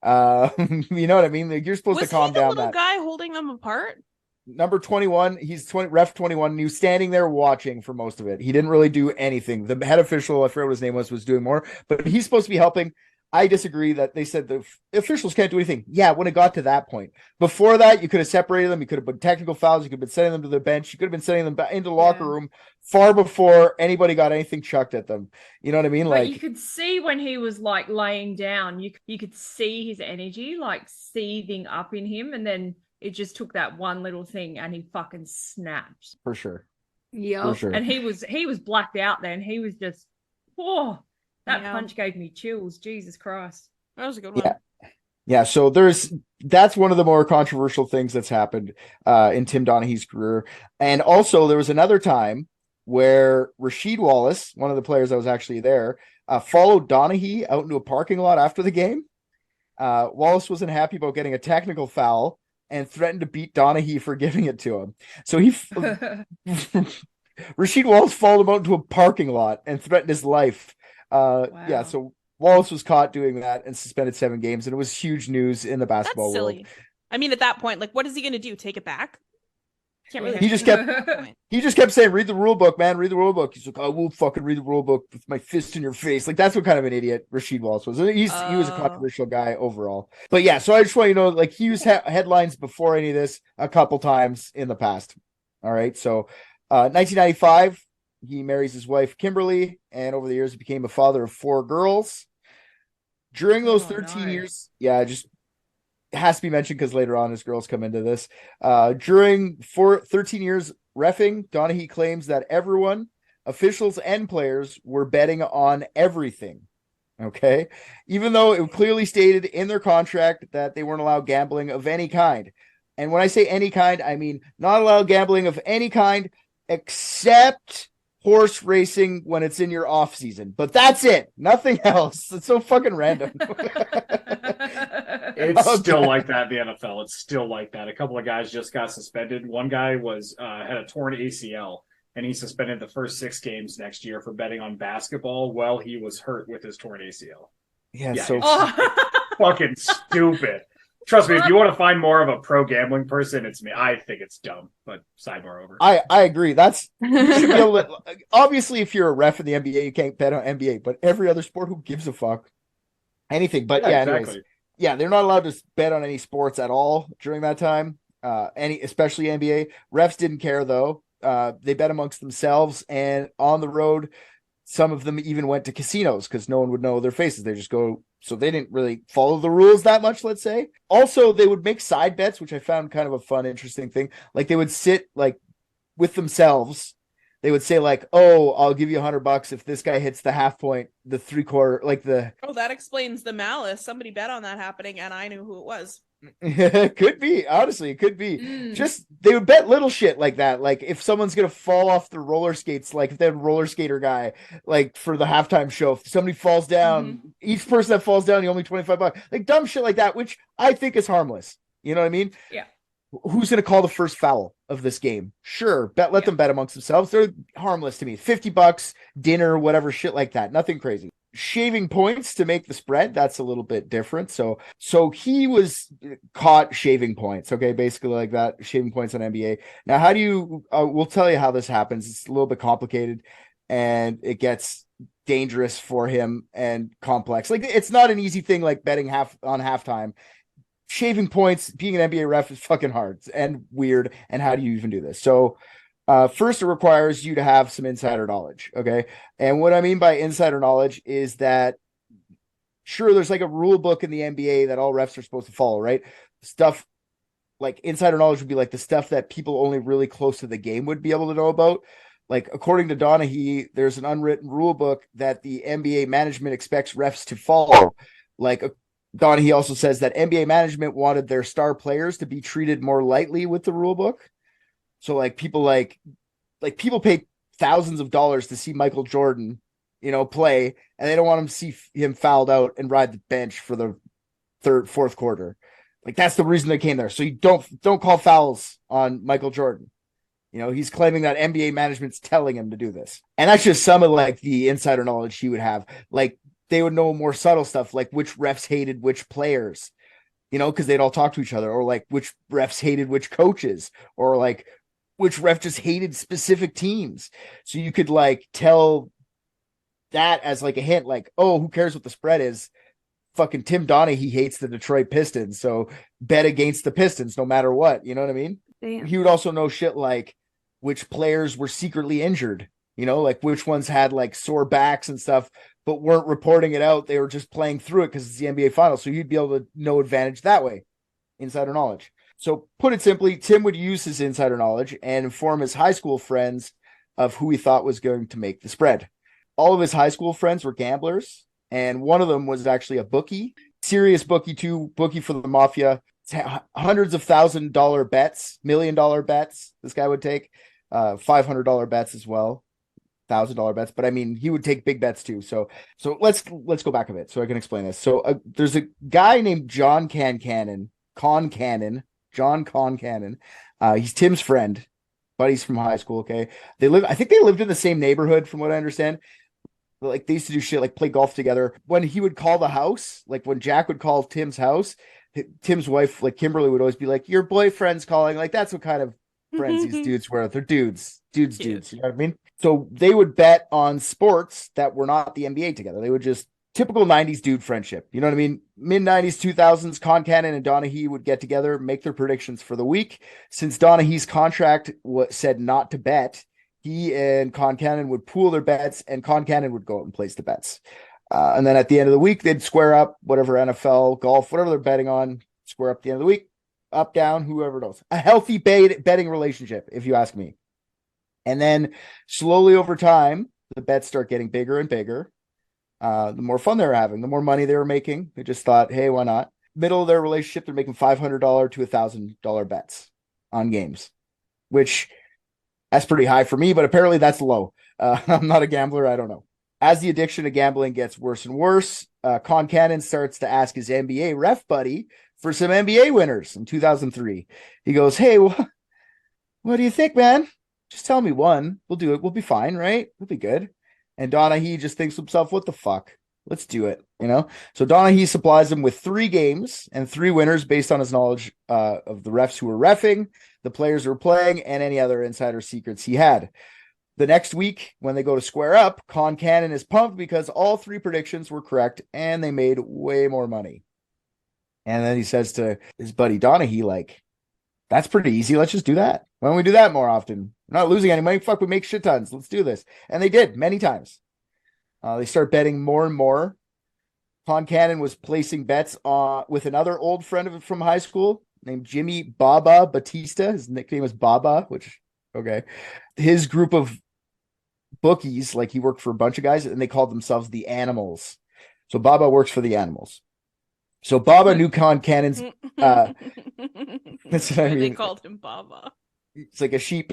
You know what I mean? Like you're supposed Was to calm he the down little that. guy holding them apart? Number 21, he's ref 21, and he was standing there watching for most of it. He didn't really do anything. The head official, I forget what his name was doing more, but he's supposed to be helping. I disagree that they said the officials can't do anything. Yeah, when it got to that point. Before that, you could have separated them. You could have put technical fouls. You could have been sending them to the bench. You could have been sending them back into the locker room far before anybody got anything chucked at them. You know what I mean? But Like you could see when he was like laying down, you could see his energy like seething up in him, and then it just took that one little thing and he fucking snapped. for sure. Yep. For sure. And he was blacked out then. He was just, oh, that Yeah. punch gave me chills. Jesus Christ. That was a good one. Yeah. Yeah, so that's one of the more controversial things that's happened in Tim Donaghy's career. And also there was another time where Rasheed Wallace, one of the players that was actually there, followed Donaghy out into a parking lot after the game. Wallace wasn't happy about getting a technical foul and threatened to beat Donaghy for giving it to him. So Rasheed Wallace followed him out into a parking lot and threatened his life. Yeah, so Wallace was caught doing that and suspended 7 games, and it was huge news in the That's basketball silly. world. I mean, at that point, like, what is he going to do? Take it back? Can't really. He just kept saying, "Read the rule book, man. Read the rule book." He's like, "I will fucking read the rule book with my fist in your face." Like that's what kind of an idiot Rasheed Wallace was. He was a controversial guy overall. But yeah, so I just want you to know, like he used headlines before any of this a couple times in the past. All right, so 1995, he marries his wife Kimberly, and over the years, he became a father of 4 girls. During those 13 years, just it has to be mentioned because later on his girls come into this. During 13 years reffing, Donaghy claims that everyone, officials and players, were betting on everything. Okay? Even though it clearly stated in their contract that they weren't allowed gambling of any kind. And when I say any kind, I mean not allowed gambling of any kind except horse racing when it's in your off season. But that's it. Nothing else. It's so fucking random. It's still like that in the NFL. It's still like that. A couple of guys just got suspended. One guy had a torn ACL, and he's suspended the first 6 games next year for betting on basketball while he was hurt with his torn ACL. Yeah, Yeah, so fucking stupid. Trust me, if you want to find more of a pro gambling person, it's me. I think it's dumb, but sidebar over. I agree. You should be able to. Obviously, if you're a ref in the NBA, you can't bet on NBA. But every other sport, who gives a fuck? Anything. But yeah, anyways, exactly. yeah, they're not allowed to bet on any sports at all during that time. Especially NBA. Refs didn't care though. They bet amongst themselves, and on the road, some of them even went to casinos because no one would know their faces. They just go. So they didn't really follow the rules that much, let's say. Also, they would make side bets, which I found kind of a fun, interesting thing. Like they would sit like with themselves. They would say like, "Oh, I'll give you $100 if this guy hits the half point, the 3/4, like the." Oh, that explains the malice. Somebody bet on that happening, and I knew who it was. Could be, honestly, it could be. Just they would bet little shit like that. Like if someone's gonna fall off the roller skates, like if they had a roller skater guy, like for the halftime show, if somebody falls down, each person that falls down, you owe me $25. Like dumb shit like that, which I think is harmless. You know what I mean? Yeah. Who's gonna call the first foul of this game? Sure, let them bet amongst themselves. They're harmless to me. $50, dinner, whatever shit like that. Nothing crazy. Shaving points to make the spread, that's a little bit different. So he was caught shaving points, okay, basically like that, shaving points on NBA. Now how do you we'll tell you how this happens. It's a little bit complicated and it gets dangerous for him and complex. Like it's not an easy thing like betting halftime. Shaving points, being an NBA ref is fucking hard and weird. And how do you even do this? So first, it requires you to have some insider knowledge, okay? And what I mean by insider knowledge is that, sure, there's like a rule book in the NBA that all refs are supposed to follow, right? Stuff like insider knowledge would be like the stuff that people only really close to the game would be able to know about. Like, according to Donaghy, there's an unwritten rule book that the NBA management expects refs to follow. Like, Donaghy also says that NBA management wanted their star players to be treated more lightly with the rule book. So like people people pay thousands of dollars to see Michael Jordan, play, and they don't want to see him fouled out and ride the bench for the fourth quarter. Like that's the reason they came there. So you don't call fouls on Michael Jordan. He's claiming that NBA management's telling him to do this. And that's just some of like the insider knowledge he would have. Like they would know more subtle stuff, like which refs hated which players, because they'd all talk to each other, or like which refs hated which coaches, or like which ref just hated specific teams. So you could like tell that as like a hint, like, oh, who cares what the spread is? Fucking Tim Donaghy hates the Detroit Pistons. So bet against the Pistons no matter what. You know what I mean? Damn. He would also know shit like which players were secretly injured, like which ones had like sore backs and stuff, but weren't reporting it out. They were just playing through it because it's the NBA finals. So you'd be able to know advantage that way. Insider knowledge. So put it simply, Tim would use his insider knowledge and inform his high school friends of who he thought was going to make the spread. All of his high school friends were gamblers, and one of them was actually a bookie, serious bookie too, bookie for the mafia, hundreds of $1,000 bets, $1 million bets this guy would take, $500 bets as well, $1,000 bets. But I mean, he would take big bets too. So let's go back a bit so I can explain this. So there's a guy named John Concannon. He's Tim's friend, buddies from high school. Okay. I think they lived in the same neighborhood from what I understand. Like they used to do shit, like play golf together. When he would call the house, like when Jack would call Tim's house, Tim's wife, like Kimberly, would always be like, your boyfriend's calling. Like that's what kind of friends these dudes were. They're dudes. You know what I mean? So they would bet on sports that were not the NBA together. They would just typical 90s dude friendship. You know what I mean? Mid-90s, 2000s, Concannon and Donaghy would get together, make their predictions for the week. Since Donaghy's contract said not to bet, he and Concannon would pool their bets, and Concannon would go out and place the bets. And then at the end of the week, they'd square up whatever NFL, golf, whatever they're betting on, square up at the end of the week, up, down, whoever knows. A healthy betting relationship, if you ask me. And then slowly over time, the bets start getting bigger and bigger. The more fun they were having, the more money they were making. They just thought, hey, why not? Middle of their relationship, they're making $500 to $1,000 bets on games, which that's pretty high for me, but apparently that's low. I'm not a gambler. I don't know. As the addiction to gambling gets worse and worse, Concannon starts to ask his NBA ref buddy for some NBA winners in 2003. He goes, hey, what do you think, man? Just tell me one. We'll do it. We'll be fine, right? We'll be good. And Donaghy just thinks to himself, what the fuck? Let's do it. So Donaghy supplies him with 3 games and 3 winners based on his knowledge of the refs who were reffing, the players who were playing, and any other insider secrets he had. The next week, when they go to square up, Con Cannon is pumped because all 3 predictions were correct and they made way more money. And then he says to his buddy Donaghy, like, that's pretty easy. Let's just do that. Why don't we do that more often? We're not losing any money. Fuck, we make shit tons. Let's do this. And they did many times. They start betting more and more. Con Cannon was placing bets with another old friend of it from high school named Jimmy Baba Batista. His nickname was Baba, which, okay. His group of bookies, like he worked for a bunch of guys, and they called themselves the Animals. So Baba works for the Animals. So Baba knew Con Cannon's. That's what I mean. They called him Baba. It's like a sheep.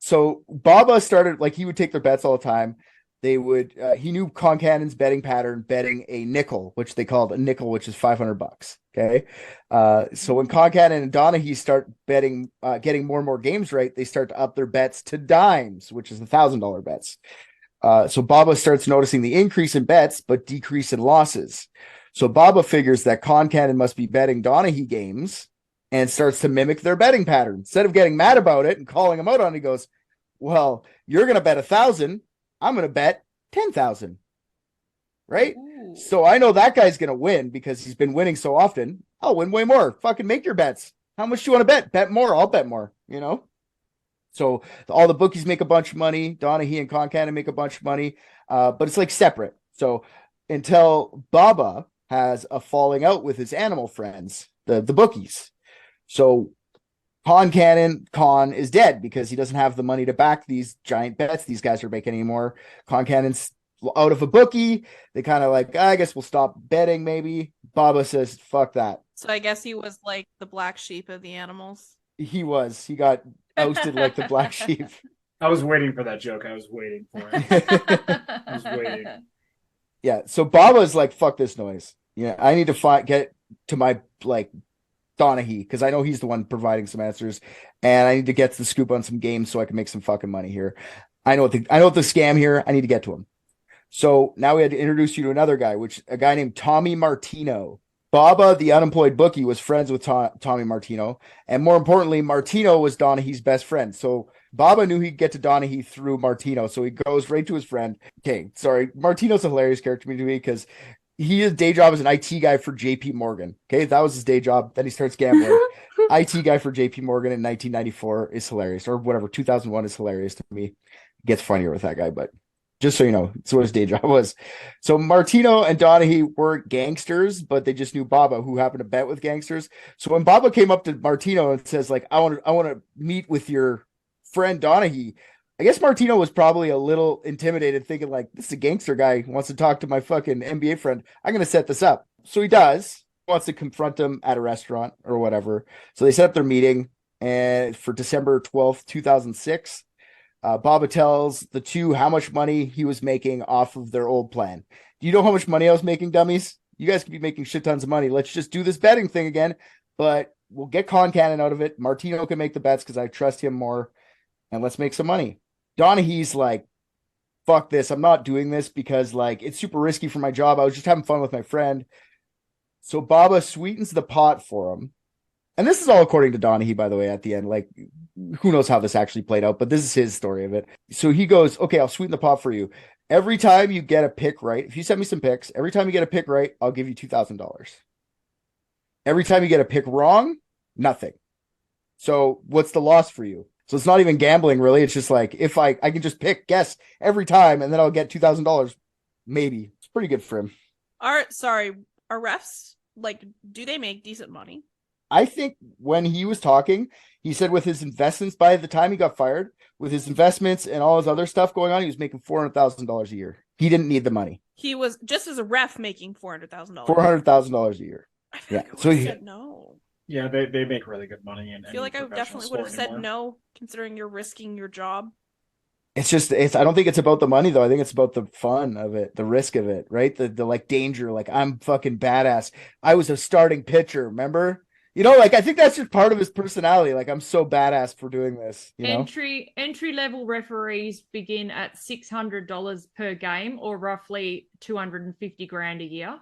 So Baba started, like, he would take their bets all the time. They would. He knew Con Cannon's betting pattern, betting a nickel, which they called a nickel, which is $500. Okay. So when Con Cannon and Donaghy start betting, getting more and more games right, they start to up their bets to dimes, which is $1,000 bets. So Baba starts noticing the increase in bets, but decrease in losses. So Baba figures that Con Cannon must be betting Donaghy games and starts to mimic their betting pattern. Instead of getting mad about it and calling him out on it, he goes, well, you're going to bet 1,000. I'm going to bet 10,000. Right? Ooh. So I know that guy's going to win because he's been winning so often. I'll win way more. Fucking make your bets. How much do you want to bet? Bet more. I'll bet more, So all the bookies make a bunch of money. Donaghy and Con Cannon make a bunch of money, but it's like separate. So until Baba has a falling out with his animal friends, the bookies. So Con is dead because he doesn't have the money to back these giant bets these guys are making anymore. Con Cannon's out of a bookie. They kind of like, I guess we'll stop betting maybe. Baba says, fuck that. So I guess he was like the black sheep of the Animals. He was. He got ousted like the black sheep. I was waiting for that joke. I was waiting for it. I was waiting. Yeah. So Baba's like, fuck this noise. Yeah, I need to get to my Donaghy because I know he's the one providing some answers, and I need to get the scoop on some games so I can make some fucking money here. I know what the scam here. I need to get to him. So now we had to introduce you to another guy, a guy named Tommy Martino. Baba, the unemployed bookie, was friends with Tommy Martino. And more importantly, Martino was Donaghy's best friend. So Baba knew he'd get to Donaghy through Martino. So he goes right to his friend. Okay, sorry. Martino's a hilarious character to me because his day job is an IT guy for JP Morgan. Okay, that was his day job. Then he starts gambling. IT guy for JP Morgan in 1994 is hilarious. Or whatever, 2001 is hilarious to me. It gets funnier with that guy, but just so you know, it's what his day job was. So Martino and Donaghy weren't gangsters, but they just knew Baba, who happened to bet with gangsters. So when Baba came up to Martino and says, like, I want to meet with your friend Donaghy, I guess Martino was probably a little intimidated, thinking like, this is a gangster guy who wants to talk to my fucking NBA friend. I'm going to set this up. So he does. He wants to confront him at a restaurant or whatever. So they set up their meeting and for December 12th, 2006. Baba tells the two how much money he was making off of their old plan. Do you know how much money I was making, dummies? You guys could be making shit tons of money. Let's just do this betting thing again, but we'll get Con Cannon out of it. Martino can make the bets because I trust him more, and let's make some money. Donaghy's like, fuck this. I'm not doing this because it's super risky for my job. I was just having fun with my friend. So Baba sweetens the pot for him. And this is all according to Donaghy, by the way, at the end. Who knows how this actually played out, but this is his story of it. So he goes, okay, I'll sweeten the pot for you. Every time you get a pick right, if you send me some picks, every time you get a pick right, I'll give you $2,000. Every time you get a pick wrong, nothing. So what's the loss for you? So it's not even gambling, really. It's just if I can just guess every time, and then I'll get $2,000, maybe. It's pretty good for him. Are refs, do they make decent money? I think when he was talking, he said with his investments, by the time he got fired, with his investments and all his other stuff going on, he was making $400,000 a year. He didn't need the money. He was just as a ref making $400,000. $400,000 a year. I feel like I said no. Yeah, they make really good money. I feel like I definitely would have said no, considering you're risking your job. I don't think it's about the money though. I think it's about the fun of it, the risk of it, right? The danger. I'm fucking badass. I was a starting pitcher, remember? Like I think that's just part of his personality. Like I'm so badass for doing this, Entry level referees begin at $600 per game, or roughly 250 grand a year.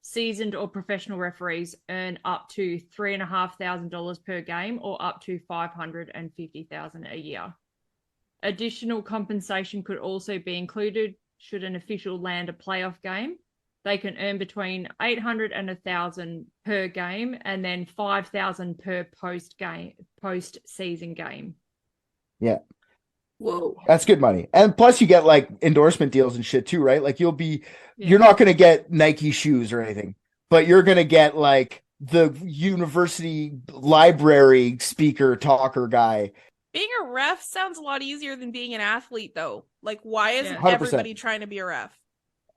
Seasoned or professional referees earn up to $3,500 per game, or up to $550,000 a year. Additional compensation could also be included should an official land a playoff game. They can earn between $800 and $1,000 per game, and then $5,000 per post-season game. Yeah. Whoa. That's good money. And plus you get like endorsement deals and shit too, right? Like you're not going to get Nike shoes or anything, but you're going to get like the university library speaker talker guy. Being a ref sounds a lot easier than being an athlete, though. Like, why isn't 100%. everybody trying to be a ref?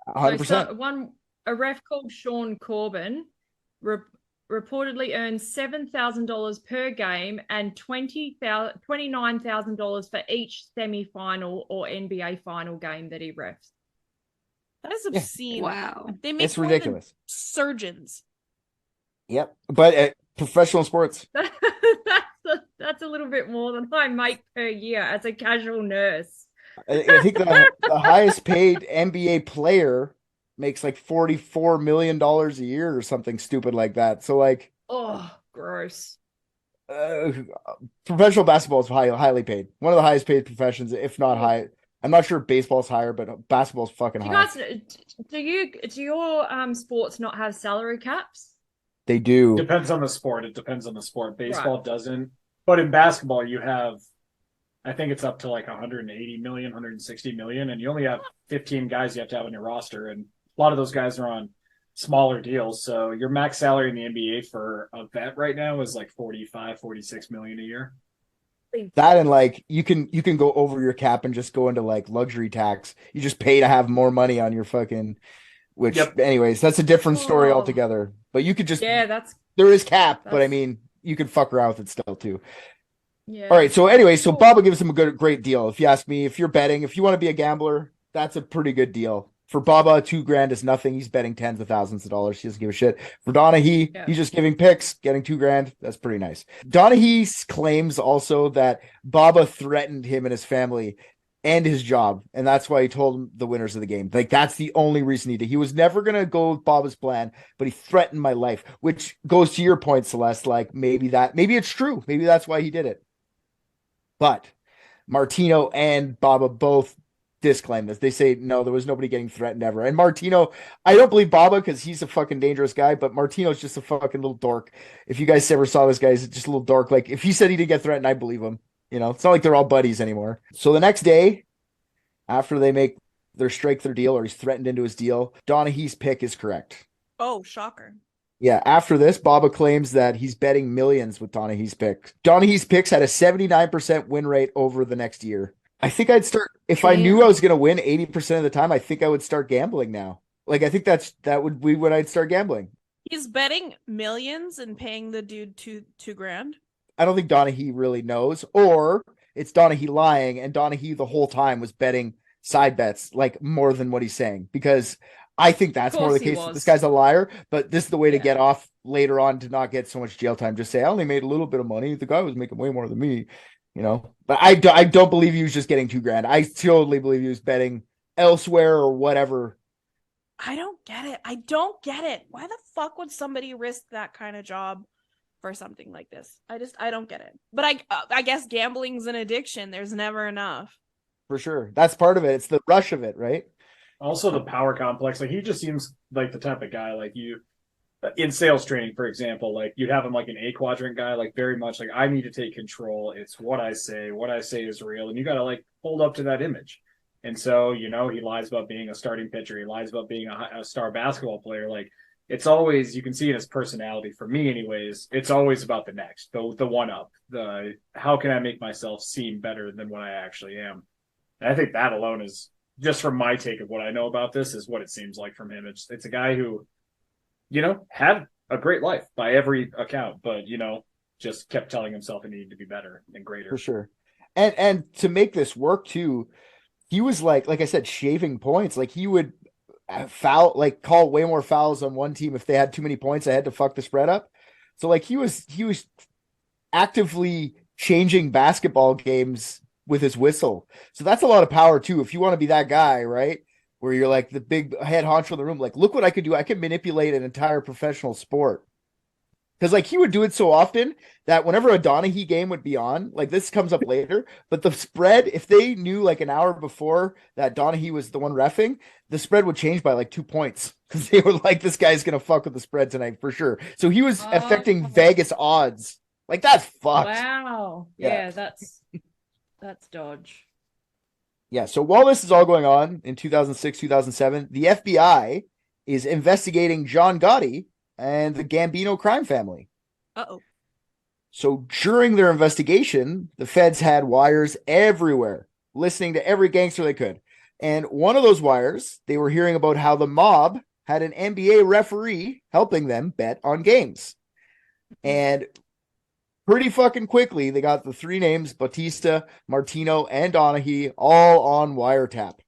100%. A ref called Sean Corbin reportedly earns $7,000 per game and $29,000 for each semi-final or NBA final game that he refs. That is obscene. Wow. They make It's ridiculous. Surgeons. Yep. But professional sports. That's a little bit more than I make per year as a casual nurse. I think the highest paid NBA player makes like $44 million a year or something stupid like that. So like, oh, gross. Professional basketball is highly paid. One of the highest paid professions, if not high. I'm not sure baseball's higher, but basketball's fucking high. Do your sports not have salary caps? They do. Depends on the sport. It depends on the sport. Baseball doesn't. But in basketball, you have, I think it's up to like 180 million, 160 million, and you only have 15 guys you have to have on your roster. And a lot of those guys are on smaller deals. So your max salary in the NBA for a vet right now is like 45, 46 million a year. That and like you can go over your cap and just go into like luxury tax. You just pay to have more money on your fucking, which anyways, that's a different story altogether. But you could just there is cap, but I mean you can fuck around with it still too. Yeah. All right. So anyway, so Baba gives him a great deal. If you ask me, if you're betting, if you want to be a gambler, that's a pretty good deal. For Baba, $2,000 is nothing. He's betting tens of thousands of dollars. He doesn't give a shit. For Donaghy, he's just giving picks, getting $2,000. That's pretty nice. Donaghy claims also that Baba threatened him and his family and his job, and that's why he told him the winners of the game. Like that's the only reason he did. He was never gonna go with Baba's plan, but he threatened my life, which goes to your point, Celeste. Like maybe it's true. Maybe that's why he did it. But Martino and Baba both disclaim this. They say no, there was nobody getting threatened ever. And Martino, I don't believe Baba because he's a fucking dangerous guy, but Martino's just a fucking little dork. If you guys ever saw this guy, he's just a little dork. Like if he said he didn't get threatened, I believe him. It's not like they're all buddies anymore. So the next day, after they strike their deal or he's threatened into his deal, Donaghy's pick is correct. Oh, shocker. Yeah, after this, Baba claims that he's betting millions with Donaghy's picks. Donaghy's picks had a 79% win rate over the next year. I think I'd start, if I knew I was going to win 80% of the time, I think I would start gambling now. Like, I think that would be when I'd start gambling. He's betting millions and paying the dude $2,000. I don't think Donaghy really knows, or it's Donaghy lying, and Donaghy the whole time was betting side bets, like more than what he's saying, because I think that's more the case. This guy's a liar, but this is the way to get off later on to not get so much jail time. Just say, I only made a little bit of money. The guy was making way more than me, But I don't believe he was just getting $2,000. I totally believe he was betting elsewhere or whatever. I don't get it. Why the fuck would somebody risk that kind of job for something like this? I don't get it. But I guess gambling's an addiction. There's never enough. For sure. That's part of it. It's the rush of it, right? Also the power complex. Like he just seems like the type of guy like you in sales training, for example, like you'd have him like an A quadrant guy, like very much like I need to take control. It's what I say is real. And you got to like hold up to that image. And so, he lies about being a starting pitcher. He lies about being a star basketball player. Like it's always, you can see in his personality, for me anyways, it's always about the next, the one up, how can I make myself seem better than what I actually am? And I think that alone is, just from my take of what I know about this, is what it seems like from him. It's a guy who, had a great life by every account, but, just kept telling himself he needed to be better and greater. For sure. And to make this work too, he was like I said, shaving points. Like he would call way more fouls on one team if they had too many points. I had to fuck the spread up. So like he was actively changing basketball games with his whistle. So that's a lot of power too. If you want to be that guy, right? Where you're like the big head honcho in the room, like, look what I could do. I could manipulate an entire professional sport. Because like he would do it so often that whenever a Donaghy game would be on, like this comes up later, but the spread, if they knew like an hour before that Donaghy was the one reffing, the spread would change by like 2 points because they were like, this guy's gonna fuck with the spread tonight for sure. So he was affecting Vegas odds. Like that's fucked. Wow. Yeah. Yeah, that's dodge. Yeah. So while this is all going on in 2006, 2007, the FBI is investigating John Gotti and the Gambino crime family. Uh-oh. So during their investigation, the feds had wires everywhere, listening to every gangster they could. And one of those wires, they were hearing about how the mob had an NBA referee helping them bet on games. And pretty fucking quickly, they got the three names, Batista, Martino, and Donaghy, all on wiretap.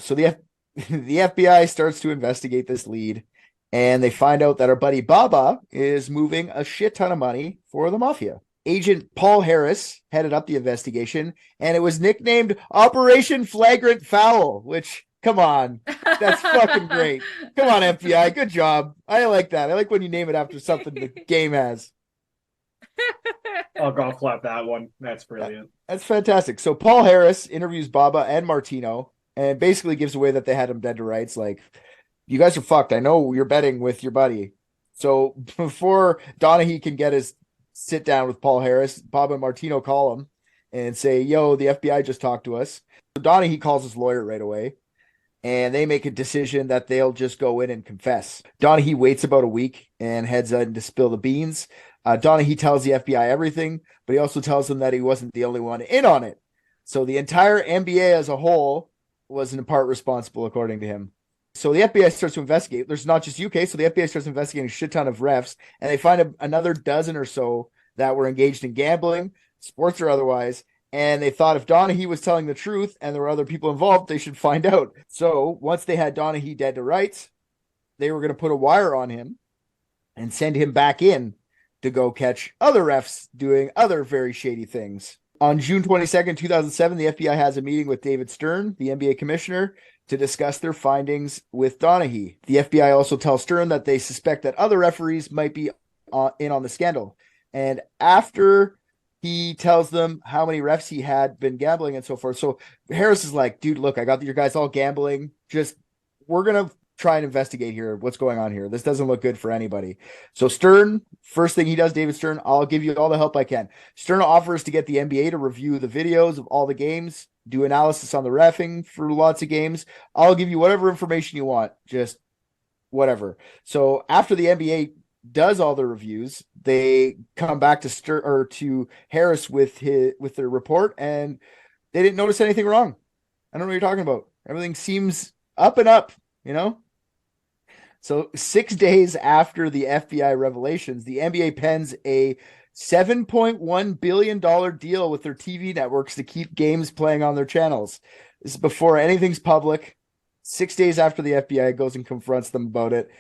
So the FBI starts to investigate this lead. And they find out that our buddy Baba is moving a shit ton of money for the mafia. Agent Paul Harris headed up the investigation, and it was nicknamed Operation Flagrant Foul, which, come on, that's fucking great. Come on, FBI, good job. I like that. I like when you name it after something the game has. I'll golf clap that one. That's brilliant. That's fantastic. So Paul Harris interviews Baba and Martino and basically gives away that they had him dead to rights, like, you guys are fucked. I know you're betting with your buddy. So before Donaghy can get his sit down with Paul Harris, Bob and Martino call him and say, yo, the FBI just talked to us. So Donaghy calls his lawyer right away, and they make a decision that they'll just go in and confess. Donaghy waits about a week and heads in to spill the beans. Donaghy tells the FBI everything, but he also tells them that he wasn't the only one in on it. So the entire NBA as a whole was in part responsible, according to him. So the FBI starts to investigate. There's not just UK. So the FBI starts investigating a shit ton of refs, and they find another dozen or so that were engaged in gambling, sports or otherwise. And they thought if Donaghy was telling the truth and there were other people involved, they should find out. So once they had Donaghy dead to rights, they were going to put a wire on him and send him back in to go catch other refs doing other very shady things. On June 22nd, 2007, the FBI has a meeting with David Stern, the NBA commissioner, to discuss their findings with Donaghy. The FBI also tells Stern that they suspect that other referees might be in on the scandal. And after he tells them how many refs he had been gambling and so forth. So Harris is like, dude, look, I got your guys all gambling. We're going to try and investigate here what's going on here. This doesn't look good for anybody. So Stern, first thing he does, David Stern, I'll give you all the help I can. Stern offers to get the NBA to review the videos of all the games, do analysis on the reffing for lots of games. I'll give you whatever information you want, just whatever. So after the NBA does all the reviews, they come back to Harris with their report, and they didn't notice anything wrong. I don't know what you're talking about. Everything seems up and up, you know? So 6 days after the FBI revelations, the NBA pens a $7.1 billion deal with their TV networks to keep games playing on their channels. This is before anything's public. 6 days after the FBI goes and confronts them about it,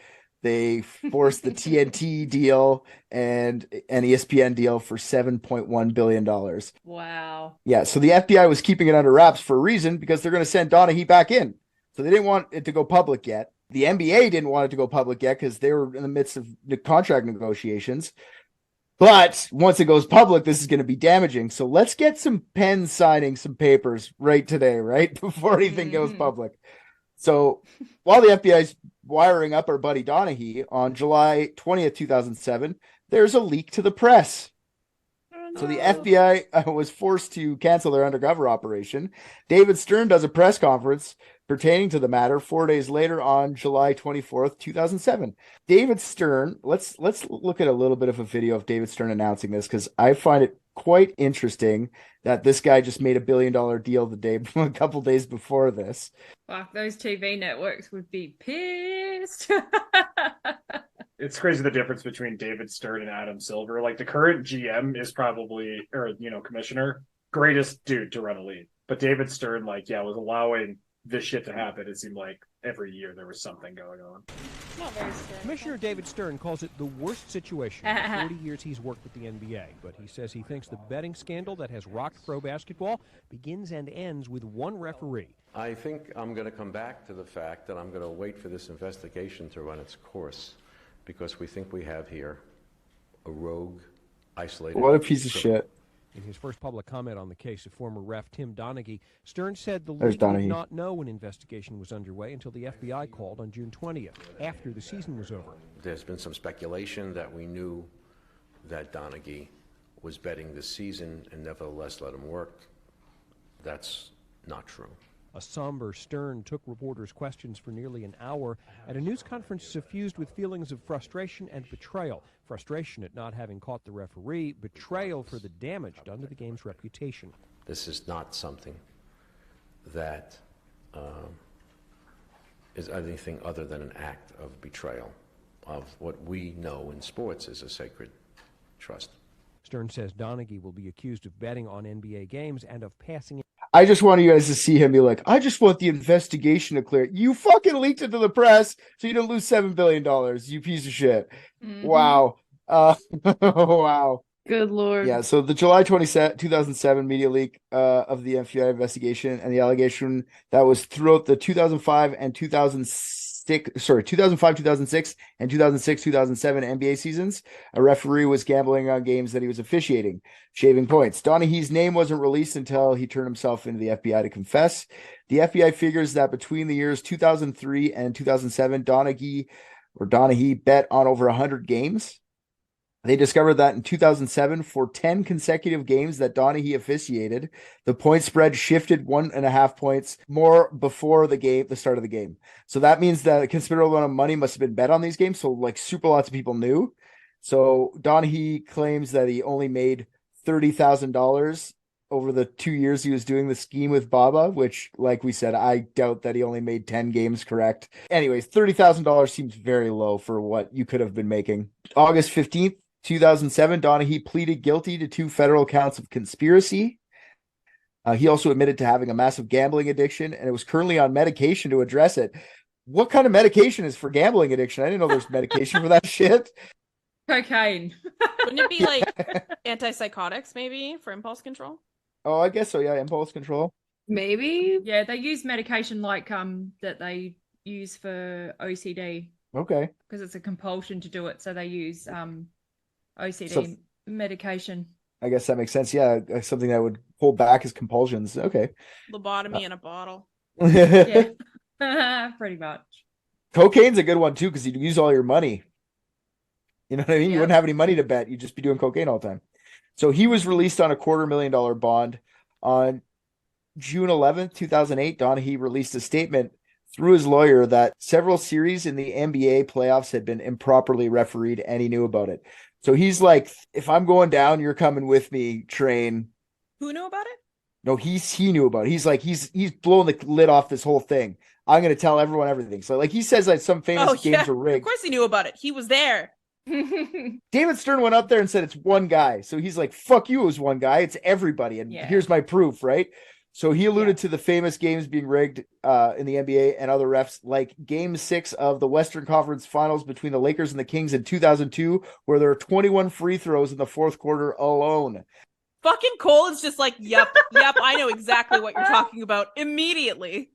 they force the TNT deal and an ESPN deal for $7.1 billion. Wow. Yeah, so the FBI was keeping it under wraps for a reason, because they're going to send Donaghy back in. So they didn't want it to go public yet. The NBA didn't want it to go public yet because they were in the midst of the contract negotiations. But once it goes public, this is going to be damaging. So let's get some pens signing some papers right today, right? Before anything goes public. So while the FBI is wiring up our buddy Donaghy, on July 20th, 2007, there's a leak to the press. So the FBI was forced to cancel their undercover operation. David Stern does a press conference pertaining to the matter 4 days later on July 24th, 2007. David Stern, let's look at a little bit of a video of David Stern announcing this, because I find it quite interesting that this guy just made $1 billion deal a couple days before this. Fuck, those TV networks would be pissed. It's crazy the difference between David Stern and Adam Silver. Like the current GM is probably, or commissioner, greatest dude to run a league. But David Stern, was allowing this shit to happen, it seemed like every year there was something going on. Not very stern. Commissioner David Stern calls it the worst situation in the 40 years he's worked with the NBA, but he says he thinks the betting scandal that has rocked pro basketball begins and ends with one referee. I think I'm going to come back to the fact that I'm going to wait for this investigation to run its course, because we think we have here a rogue, isolated... What a piece of shit. In his first public comment on the case of former ref Tim Donaghy, Stern said the There's league did Donaghy. not know an investigation was underway until the FBI called on June 20th, after the season was over. There's been some speculation that we knew that Donaghy was betting this season and nevertheless let him work. That's not true. A somber Stern took reporters' questions for nearly an hour at a news conference suffused with feelings of frustration and betrayal. Frustration at not having caught the referee, betrayal for the damage done to the game's reputation. This is not something that is anything other than an act of betrayal of what we know in sports is a sacred trust. Stern says Donaghy will be accused of betting on NBA games and of passing. I just want you guys to see him be like, I just want the investigation to clear. You fucking leaked it to the press, so you didn't lose $7 billion, you piece of shit. Mm-hmm. Wow. Wow. Good Lord. Yeah, so the July 2007 media leak of the FBI investigation and the allegation that was throughout the 2005 and 2006 and 2006-2007 NBA seasons, a referee was gambling on games that he was officiating, shaving points. Donaghy's name wasn't released until he turned himself into the FBI to confess. The FBI figures that between the years 2003 and 2007, Donaghy bet on over 100 games. They discovered that in 2007, for 10 consecutive games that Donaghy officiated, the point spread shifted 1.5 points more before the start of the game. So that means that a considerable amount of money must have been bet on these games. So like super lots of people knew. So Donaghy claims that he only made $30,000 over the 2 years he was doing the scheme with Baba, which, like we said, I doubt that he only made 10 games correct. Anyways, $30,000 seems very low for what you could have been making. August 15th, 2007, Donaghy pleaded guilty to 2 federal counts of conspiracy. He also admitted to having a massive gambling addiction and it was currently on medication to address it. What kind of medication is for gambling addiction? I didn't know there's medication for that shit. Cocaine. Wouldn't it be like antipsychotics maybe for impulse control? Oh, I guess so. Yeah, impulse control. Maybe. Yeah, they use medication like that they use for OCD Okay. because it's a compulsion to do it. So they use OCD So- medication. I guess that makes sense. Yeah, something that would hold back his compulsions. Okay. Lobotomy in a bottle. Yeah, pretty much. Cocaine's a good one too, because you'd use all your money. You know what I mean? You Yeah. wouldn't have any money to bet. You'd just be doing cocaine all the time. So he was released on a $250,000 bond. On June 11th, 2008, Donaghy released a statement through his lawyer that several series in the NBA playoffs had been improperly refereed, and he knew about it. So he's like, if I'm going down, you're coming with me, train. Who knew about it? No, he knew about it. He's like, he's blowing the lid off this whole thing. I'm going to tell everyone everything. So like he says that some famous games are Of rigged. course he knew about it. He was there. David Stern went up there and said it's one guy. So he's like, fuck you, it was one guy. It's everybody. And Yeah. here's my proof, right? So he alluded to the famous games being rigged in the NBA and other refs, like Game 6 of the Western Conference Finals between the Lakers and the Kings in 2002, where there are 21 free throws in the fourth quarter alone. Fucking Cole is just like, yep, I know exactly what you're talking about immediately.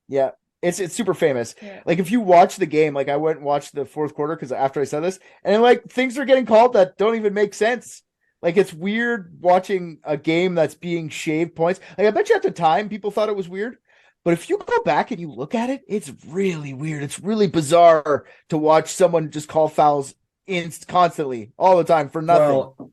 Yeah, it's super famous. Yeah. Like if you watch the game, like I went and watched the fourth quarter because after I said this, and like things are getting called that don't even make sense. Like it's weird watching a game that's being shaved points. Like I bet you at the time people thought it was weird, but if you go back and you look at it, it's really weird. It's really bizarre to watch someone just call fouls constantly all the time for nothing. Well,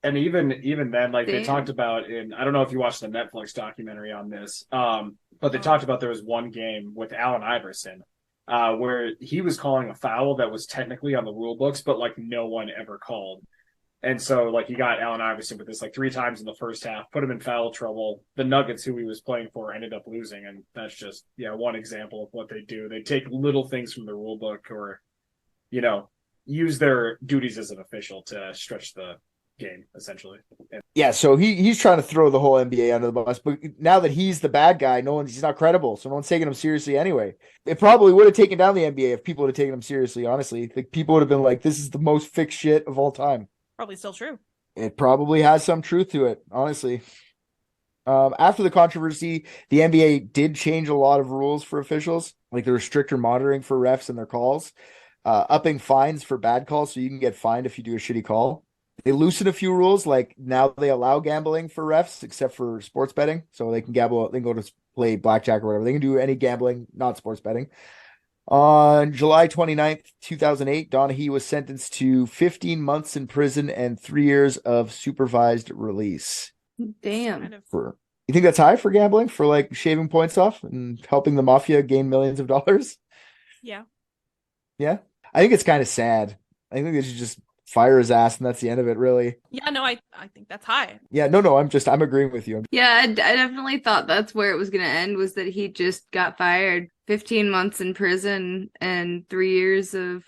and even then, like they Damn. talked about I don't know if you watched the Netflix documentary on this, but they talked about there was one game with Allen Iverson where he was calling a foul that was technically on the rule books, but like no one ever called. And so like he got Allen Iverson with this like 3 times in the first half, put him in foul trouble. The Nuggets, who he was playing for, ended up losing. And that's just, one example of what they do. They take little things from the rule book or, use their duties as an official to stretch the game essentially. And Yeah, so he's trying to throw the whole NBA under the bus, but now that he's the bad guy, he's not credible, so no one's taking him seriously anyway. It probably would have taken down the NBA if people would have taken him seriously, honestly. Like, people would have been like, this is the most fixed shit of all time. Probably still true. It probably has some truth to it, honestly. After the controversy, the NBA did change a lot of rules for officials. Like, there was stricter monitoring for refs and their calls, upping fines for bad calls, so you can get fined if you do a shitty call. They loosened a few rules, like now they allow gambling for refs except for sports betting, so they can gamble. They can go to play blackjack or whatever. They can do any gambling, not sports betting. On July 29th, 2008, Donaghy was sentenced to 15 months in prison and 3 years of supervised release. Damn. You think that's high for gambling, for like shaving points off and helping the mafia gain millions of dollars? Yeah. Yeah. I think it's kind of sad. I think they should just fire his ass and that's the end of it, really. Yeah, no, I think that's high. Yeah, no, I'm agreeing with you. Yeah, I definitely thought that's where it was going to end, was that he just got fired. 15 months in prison and 3 years of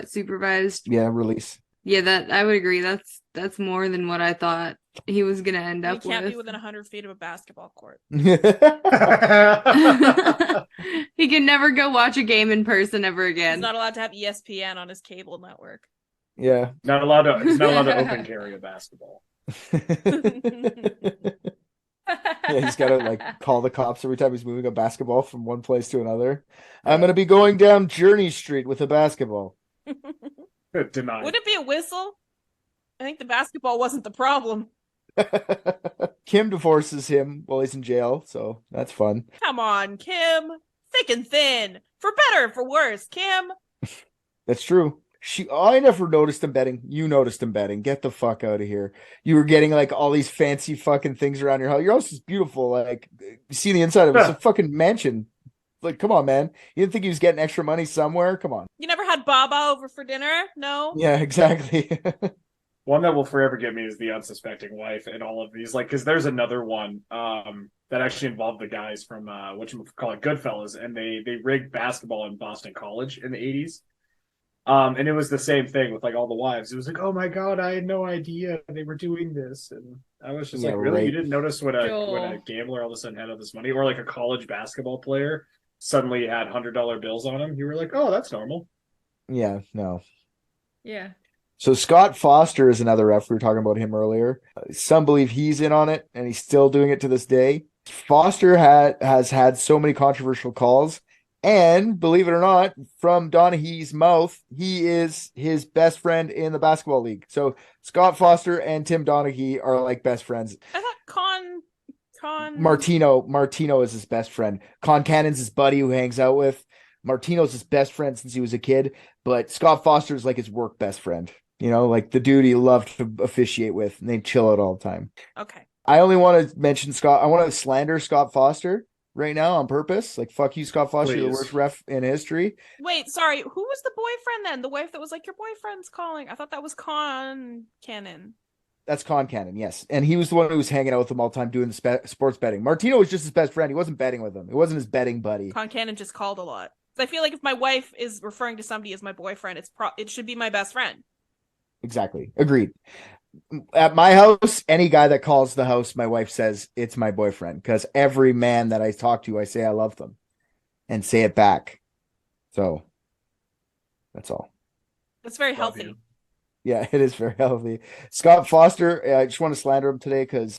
supervised? Yeah, release. Yeah, that I would agree. That's more than what I thought he was going to end up with. You can't be within 100 feet of a basketball court. He can never go watch a game in person ever again. He's not allowed to have ESPN on his cable network. Yeah. he's not allowed to open carry a basketball. Yeah, he's got to like call the cops every time he's moving a basketball from one place to another. I'm going to be going down Journey Street with a basketball. Denied. Would it be a whistle? I think the basketball wasn't the problem. Kim divorces him while he's in jail, so that's fun. Come on, Kim. Thick and thin. For better, for worse, Kim. That's true. I never noticed him betting. You noticed him betting. Get the fuck out of here. You were getting like all these fancy fucking things around your house. Your house is beautiful. Like, you see the inside of it. It's a fucking mansion. Like, come on, man. You didn't think he was getting extra money somewhere? Come on. You never had Baba over for dinner? No? Yeah, exactly. One that will forever get me is the unsuspecting wife and all of these. Like, because there's another one that actually involved the guys from whatchamacallit, Goodfellas, and they rigged basketball in Boston College in the 80s. And it was the same thing with like all the wives. It was like, oh my god, I had no idea they were doing this, and I was just like, really, you didn't notice when a gambler all of a sudden had all this money, or like a college basketball player suddenly had $100 bills on him? You were like, oh, that's normal. Yeah, no. Yeah. So Scott Foster is another ref. We were talking about him earlier. Some believe he's in on it, and he's still doing it to this day. Foster has had so many controversial calls. And believe it or not, from Donaghy's mouth, he is his best friend in the basketball league. So Scott Foster and Tim Donaghy are like best friends. I thought Martino is his best friend. Con Cannon's his buddy who hangs out with. Martino's his best friend since he was a kid, but Scott Foster's like his work best friend. You know, like the dude he loved to officiate with, and they chill out all the time. Okay. I only want to mention Scott. I want to slander Scott Foster right now on purpose. Like, fuck you, Scott Foster, the worst ref in history. Wait, sorry. Who was the boyfriend then? The wife that was like, your boyfriend's calling. I thought that was Con Cannon. That's Con Cannon, yes. And he was the one who was hanging out with him all the time doing the sports betting. Martino was just his best friend. He wasn't betting with him. He wasn't his betting buddy. Con Cannon just called a lot. I feel like if my wife is referring to somebody as my boyfriend, it should be my best friend. Exactly. Agreed. At my house, any guy that calls the house, my wife says it's my boyfriend, because every man that I talk to, I say I love them and say it back. So that's all. That's very healthy. Yeah, it is very healthy. Scott Foster, I just want to slander him today because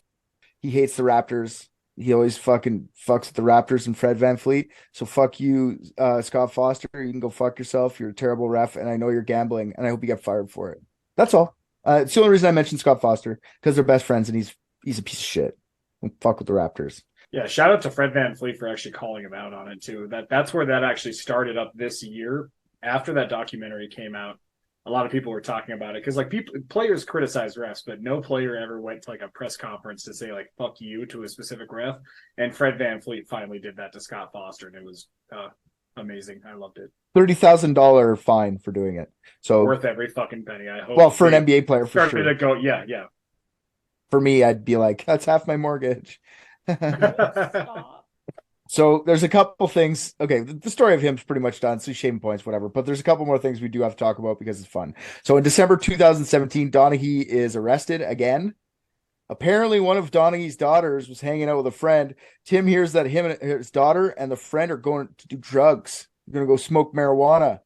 he hates the Raptors. He always fucking fucks with the Raptors and Fred VanVleet. So fuck you, Scott Foster. You can go fuck yourself. You're a terrible ref, and I know you're gambling, and I hope you get fired for it. That's all. It's the only reason I mentioned Scott Foster, because they're best friends, and he's a piece of shit. Don't fuck with the Raptors. Yeah, shout out to Fred VanVleet for actually calling him out on it too. That's where that actually started up this year. After that documentary came out, a lot of people were talking about it because like players criticize refs, but no player ever went to like a press conference to say like "fuck you" to a specific ref. And Fred VanVleet finally did that to Scott Foster, and it was amazing. I loved it. $30,000 fine for doing it. So worth every fucking penny. I hope. Well, for an NBA player, for sure. To go, yeah. For me, I'd be like, that's half my mortgage. So there's a couple things. Okay, the story of him is pretty much done. So he's shaving points, whatever. But there's a couple more things we do have to talk about because it's fun. So in December 2017, Donaghy is arrested again. Apparently, one of Donaghy's daughters was hanging out with a friend. Tim hears that him and his daughter and the friend are going to do drugs. They're going to go smoke marijuana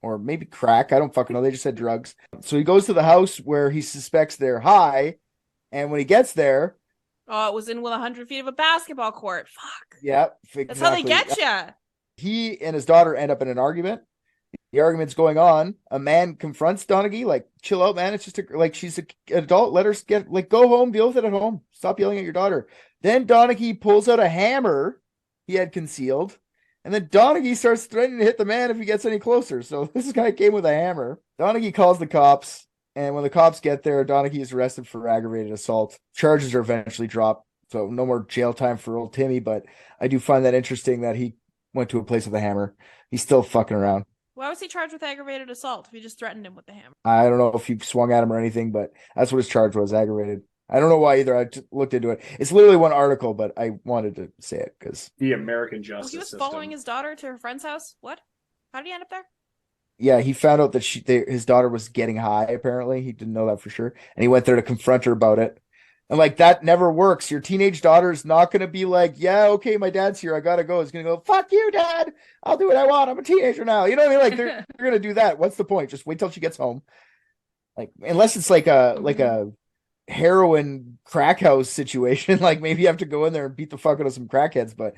or maybe crack. I don't fucking know. They just said drugs. So he goes to the house where he suspects they're high. And when he gets there, Oh, it was in 100 feet of a basketball court. Fuck. yeah, That's how they exactly. get you. He and his daughter end up in an argument. The argument's going on. A man confronts Donaghy, like, chill out, man. It's just like she's an adult. Let her get, like, go home, deal with it at home. Stop yelling at your daughter. Then Donaghy pulls out a hammer he had concealed. And then Donaghy starts threatening to hit the man if he gets any closer. So this guy came with a hammer. Donaghy calls the cops. And when the cops get there, Donaghy is arrested for aggravated assault. Charges are eventually dropped. So no more jail time for old Timmy. But I do find that interesting that he went to a place with a hammer. He's still fucking around. Why was he charged with aggravated assault if he just threatened him with the hammer? I don't know if he swung at him or anything, but that's what his charge was, aggravated. I don't know why either. I just looked into it. It's literally one article, but I wanted to say it because The American Oh, justice he was system. following his daughter to her friend's house? What? How did he end up there? yeah, he found out that his daughter was getting high. Apparently, he didn't know that for sure, and he went there to confront her about it. And like that never works. Your teenage daughter is not going to be like, yeah, okay, my dad's here, I gotta go. It's going to go, fuck you, dad. I'll do what I want. I'm a teenager now. You know what I mean? Like they're going to do that. What's the point? Just wait till she gets home. Like unless it's like a heroin crack house situation, like maybe you have to go in there and beat the fuck out of some crackheads, but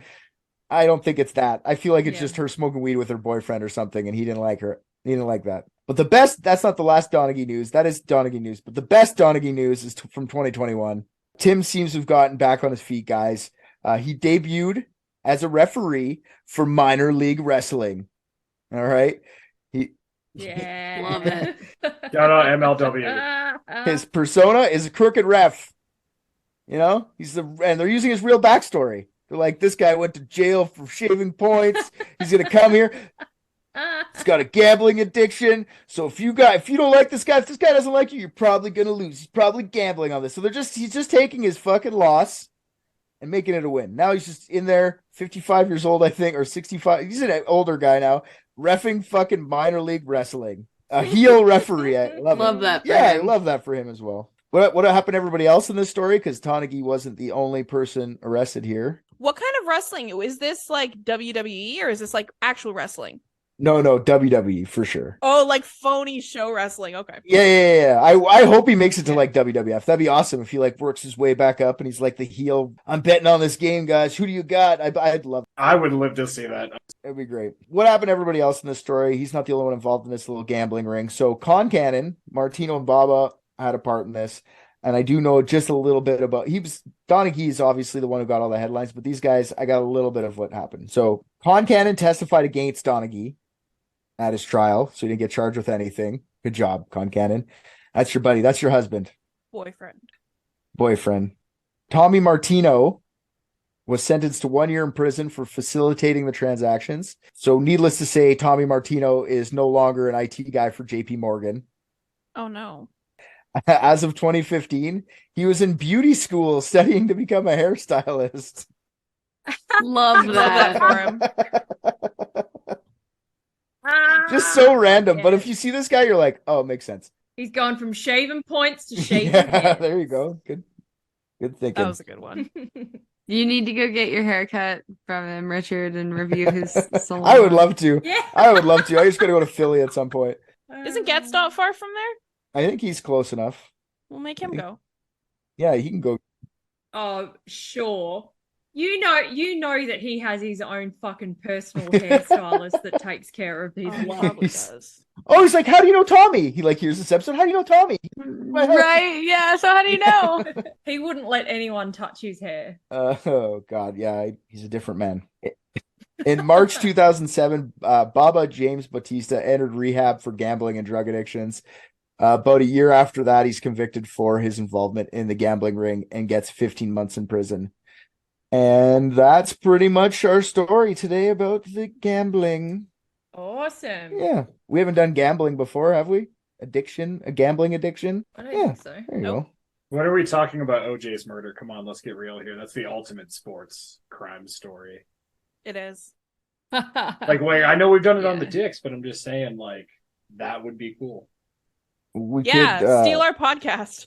I don't think it's that. I feel like it's just her smoking weed with her boyfriend or something, and he didn't like her. He didn't like that. But that's not the last Donaghy news. That is Donaghy news. But the best Donaghy news is from 2021. Tim seems to have gotten back on his feet, guys. He debuted as a referee for minor league wrestling. All right. Yeah. Love it. Shout out MLW. His persona is a crooked ref. You know, and they're using his real backstory. They're like, this guy went to jail for shaving points. He's gonna come here. He's got a gambling addiction. So if you don't like this guy, if this guy doesn't like you, you're probably gonna lose. He's probably gambling on this. So he's just taking his fucking loss and making it a win. Now he's just in there, 55 years old, I think, or 65. He's an older guy now, reffing fucking minor league wrestling. A heel referee. I love that. Yeah, I love that for him as well. What happened to everybody else in this story? Because Donaghy wasn't the only person arrested here. What kind of wrestling? Is this like WWE or is this like actual wrestling? No, WWE for sure. Oh, like phony show wrestling. Okay. Yeah. I hope he makes it to like WWF. That'd be awesome if he like works his way back up and he's like the heel. I'm betting on this game, guys. Who do you got? I'd love it. I would live to see that. It'd be great. What happened to everybody else in this story? He's not the only one involved in this little gambling ring. So Con Cannon, Martino, and Baba had a part in this. And I do know just a little bit about Donaghy is obviously the one who got all the headlines, but these guys, I got a little bit of what happened. So Con Cannon testified against Donaghy at his trial, so he didn't get charged with anything. Good job, Con Cannon. That's your buddy. That's your husband. Boyfriend. Tommy Martino was sentenced to 1 year in prison for facilitating the transactions. So needless to say, Tommy Martino is no longer an IT guy for JP Morgan. Oh no. As of 2015, he was in beauty school studying to become a hairstylist. Love that. for him. Just so random. But if you see this guy, you're like, oh, it makes sense. He's gone from shaving points to shaving Yeah, heads. there you go. Good thinking. That was a good one. You need to go get your haircut from him, Richard, and review his salon. I would love to. Yeah. I would love to. I just got to go to Philly at some point. Isn't Getz not far from there? I think he's close enough. We'll make him go. Yeah, he can go. Oh, sure. You know that he has his own fucking personal hairstylist that takes care of his life. Probably does. Oh, he's like, how do you know Tommy? He like hears this episode. How do you know Tommy? Right? Yeah. So how do you know? He wouldn't let anyone touch his hair. Oh God, yeah, he's a different man. In March 2007, Baba James Batista entered rehab for gambling and drug addictions. About a year after that, he's convicted for his involvement in the gambling ring and gets 15 months in prison. And that's pretty much our story today about the gambling. Awesome. Yeah. We haven't done gambling before, have we? A gambling addiction? I don't think so. There you go. When are we talking about OJ's murder? Come on, let's get real here. That's the ultimate sports crime story. It is. Like, wait, I know we've done it on the Yeah. dicks, but I'm just saying, like, that would be cool. We Yeah, could steal our podcast.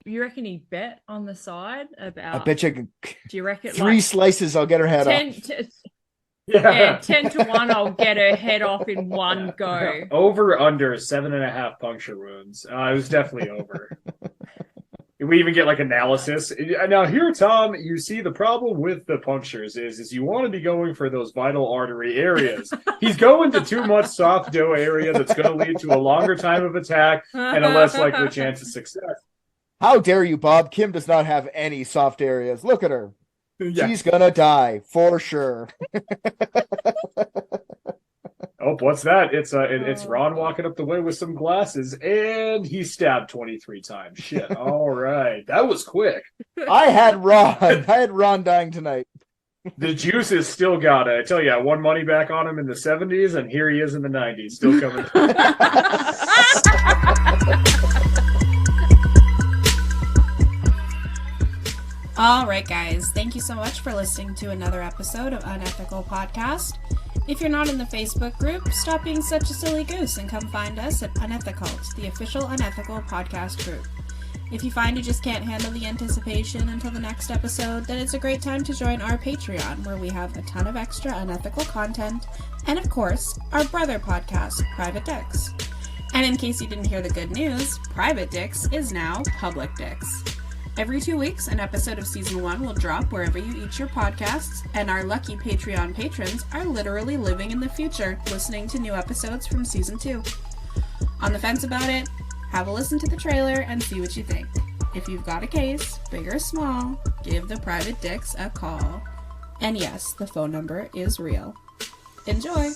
You reckon he bet on the side I about? bet you Do you reckon three like slices, I'll get her head 10 off. yeah, 10 to 1, I'll get her head off in one go. Over under 7.5 puncture wounds. It was definitely over. We even get like analysis. Now here, Tom, you see the problem with the punctures is you want to be going for those vital artery areas. He's going to too much soft dough area that's going to lead to a longer time of attack and a less likely chance of success. How dare you, Bob? Kim does not have any soft areas. Look at her. Yeah. She's gonna die for sure. Oh, what's that? It's Ron walking up the way with some glasses, and he stabbed 23 times. Shit. All right, that was quick. I had Ron dying tonight. The juice is still got it. I tell you, I won money back on him in the 70s, and here he is in the 90s, still coming. All right, guys. Thank you so much for listening to another episode of Unethical Podcast. If you're not in the Facebook group, stop being such a silly goose and come find us at Unethical, the official Unethical podcast group. If you find you just can't handle the anticipation until the next episode, then it's a great time to join our Patreon, where we have a ton of extra unethical content, and of course, our brother podcast, Private Dicks. And in case you didn't hear the good news, Private Dicks is now Public Dicks. Every 2 weeks, an episode of Season 1 will drop wherever you eat your podcasts, and our lucky Patreon patrons are literally living in the future, listening to new episodes from Season 2. On the fence about it? Have a listen to the trailer and see what you think. If you've got a case, big or small, give the Private Dicks a call. And yes, the phone number is real. Enjoy!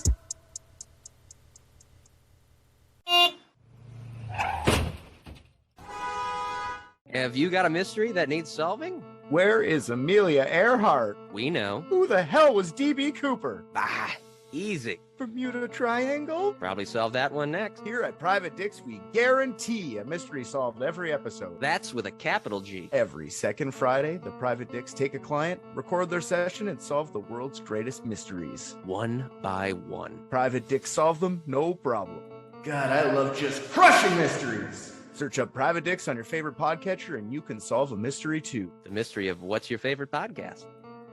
Have you got a mystery that needs solving? Where is Amelia Earhart? We know. Who the hell was D.B. Cooper? Ah, easy. Bermuda Triangle? Probably solve that one next. Here at Private Dicks, we guarantee a mystery solved every episode. That's with a capital G. Every second Friday, the Private Dicks take a client, record their session, and solve the world's greatest mysteries. One by one. Private Dicks solve them, no problem. God, I love just crushing mysteries. Search up Private Dicks on your favorite podcatcher and you can solve a mystery too. The mystery of what's your favorite podcast?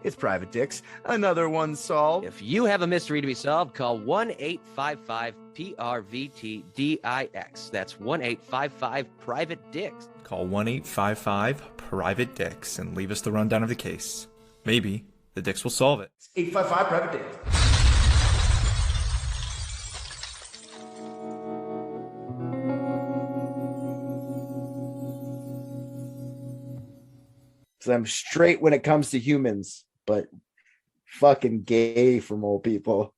It's Private Dicks. Another one solved. If you have a mystery to be solved, call 1-855-PRVT-DIX. That's 1-855-PRIVATE-DICKS. Call 1-855-PRIVATE-DICKS and leave us the rundown of the case. Maybe the Dicks will solve it. 855 Private Dicks. So I'm straight when it comes to humans, but fucking gay from old people.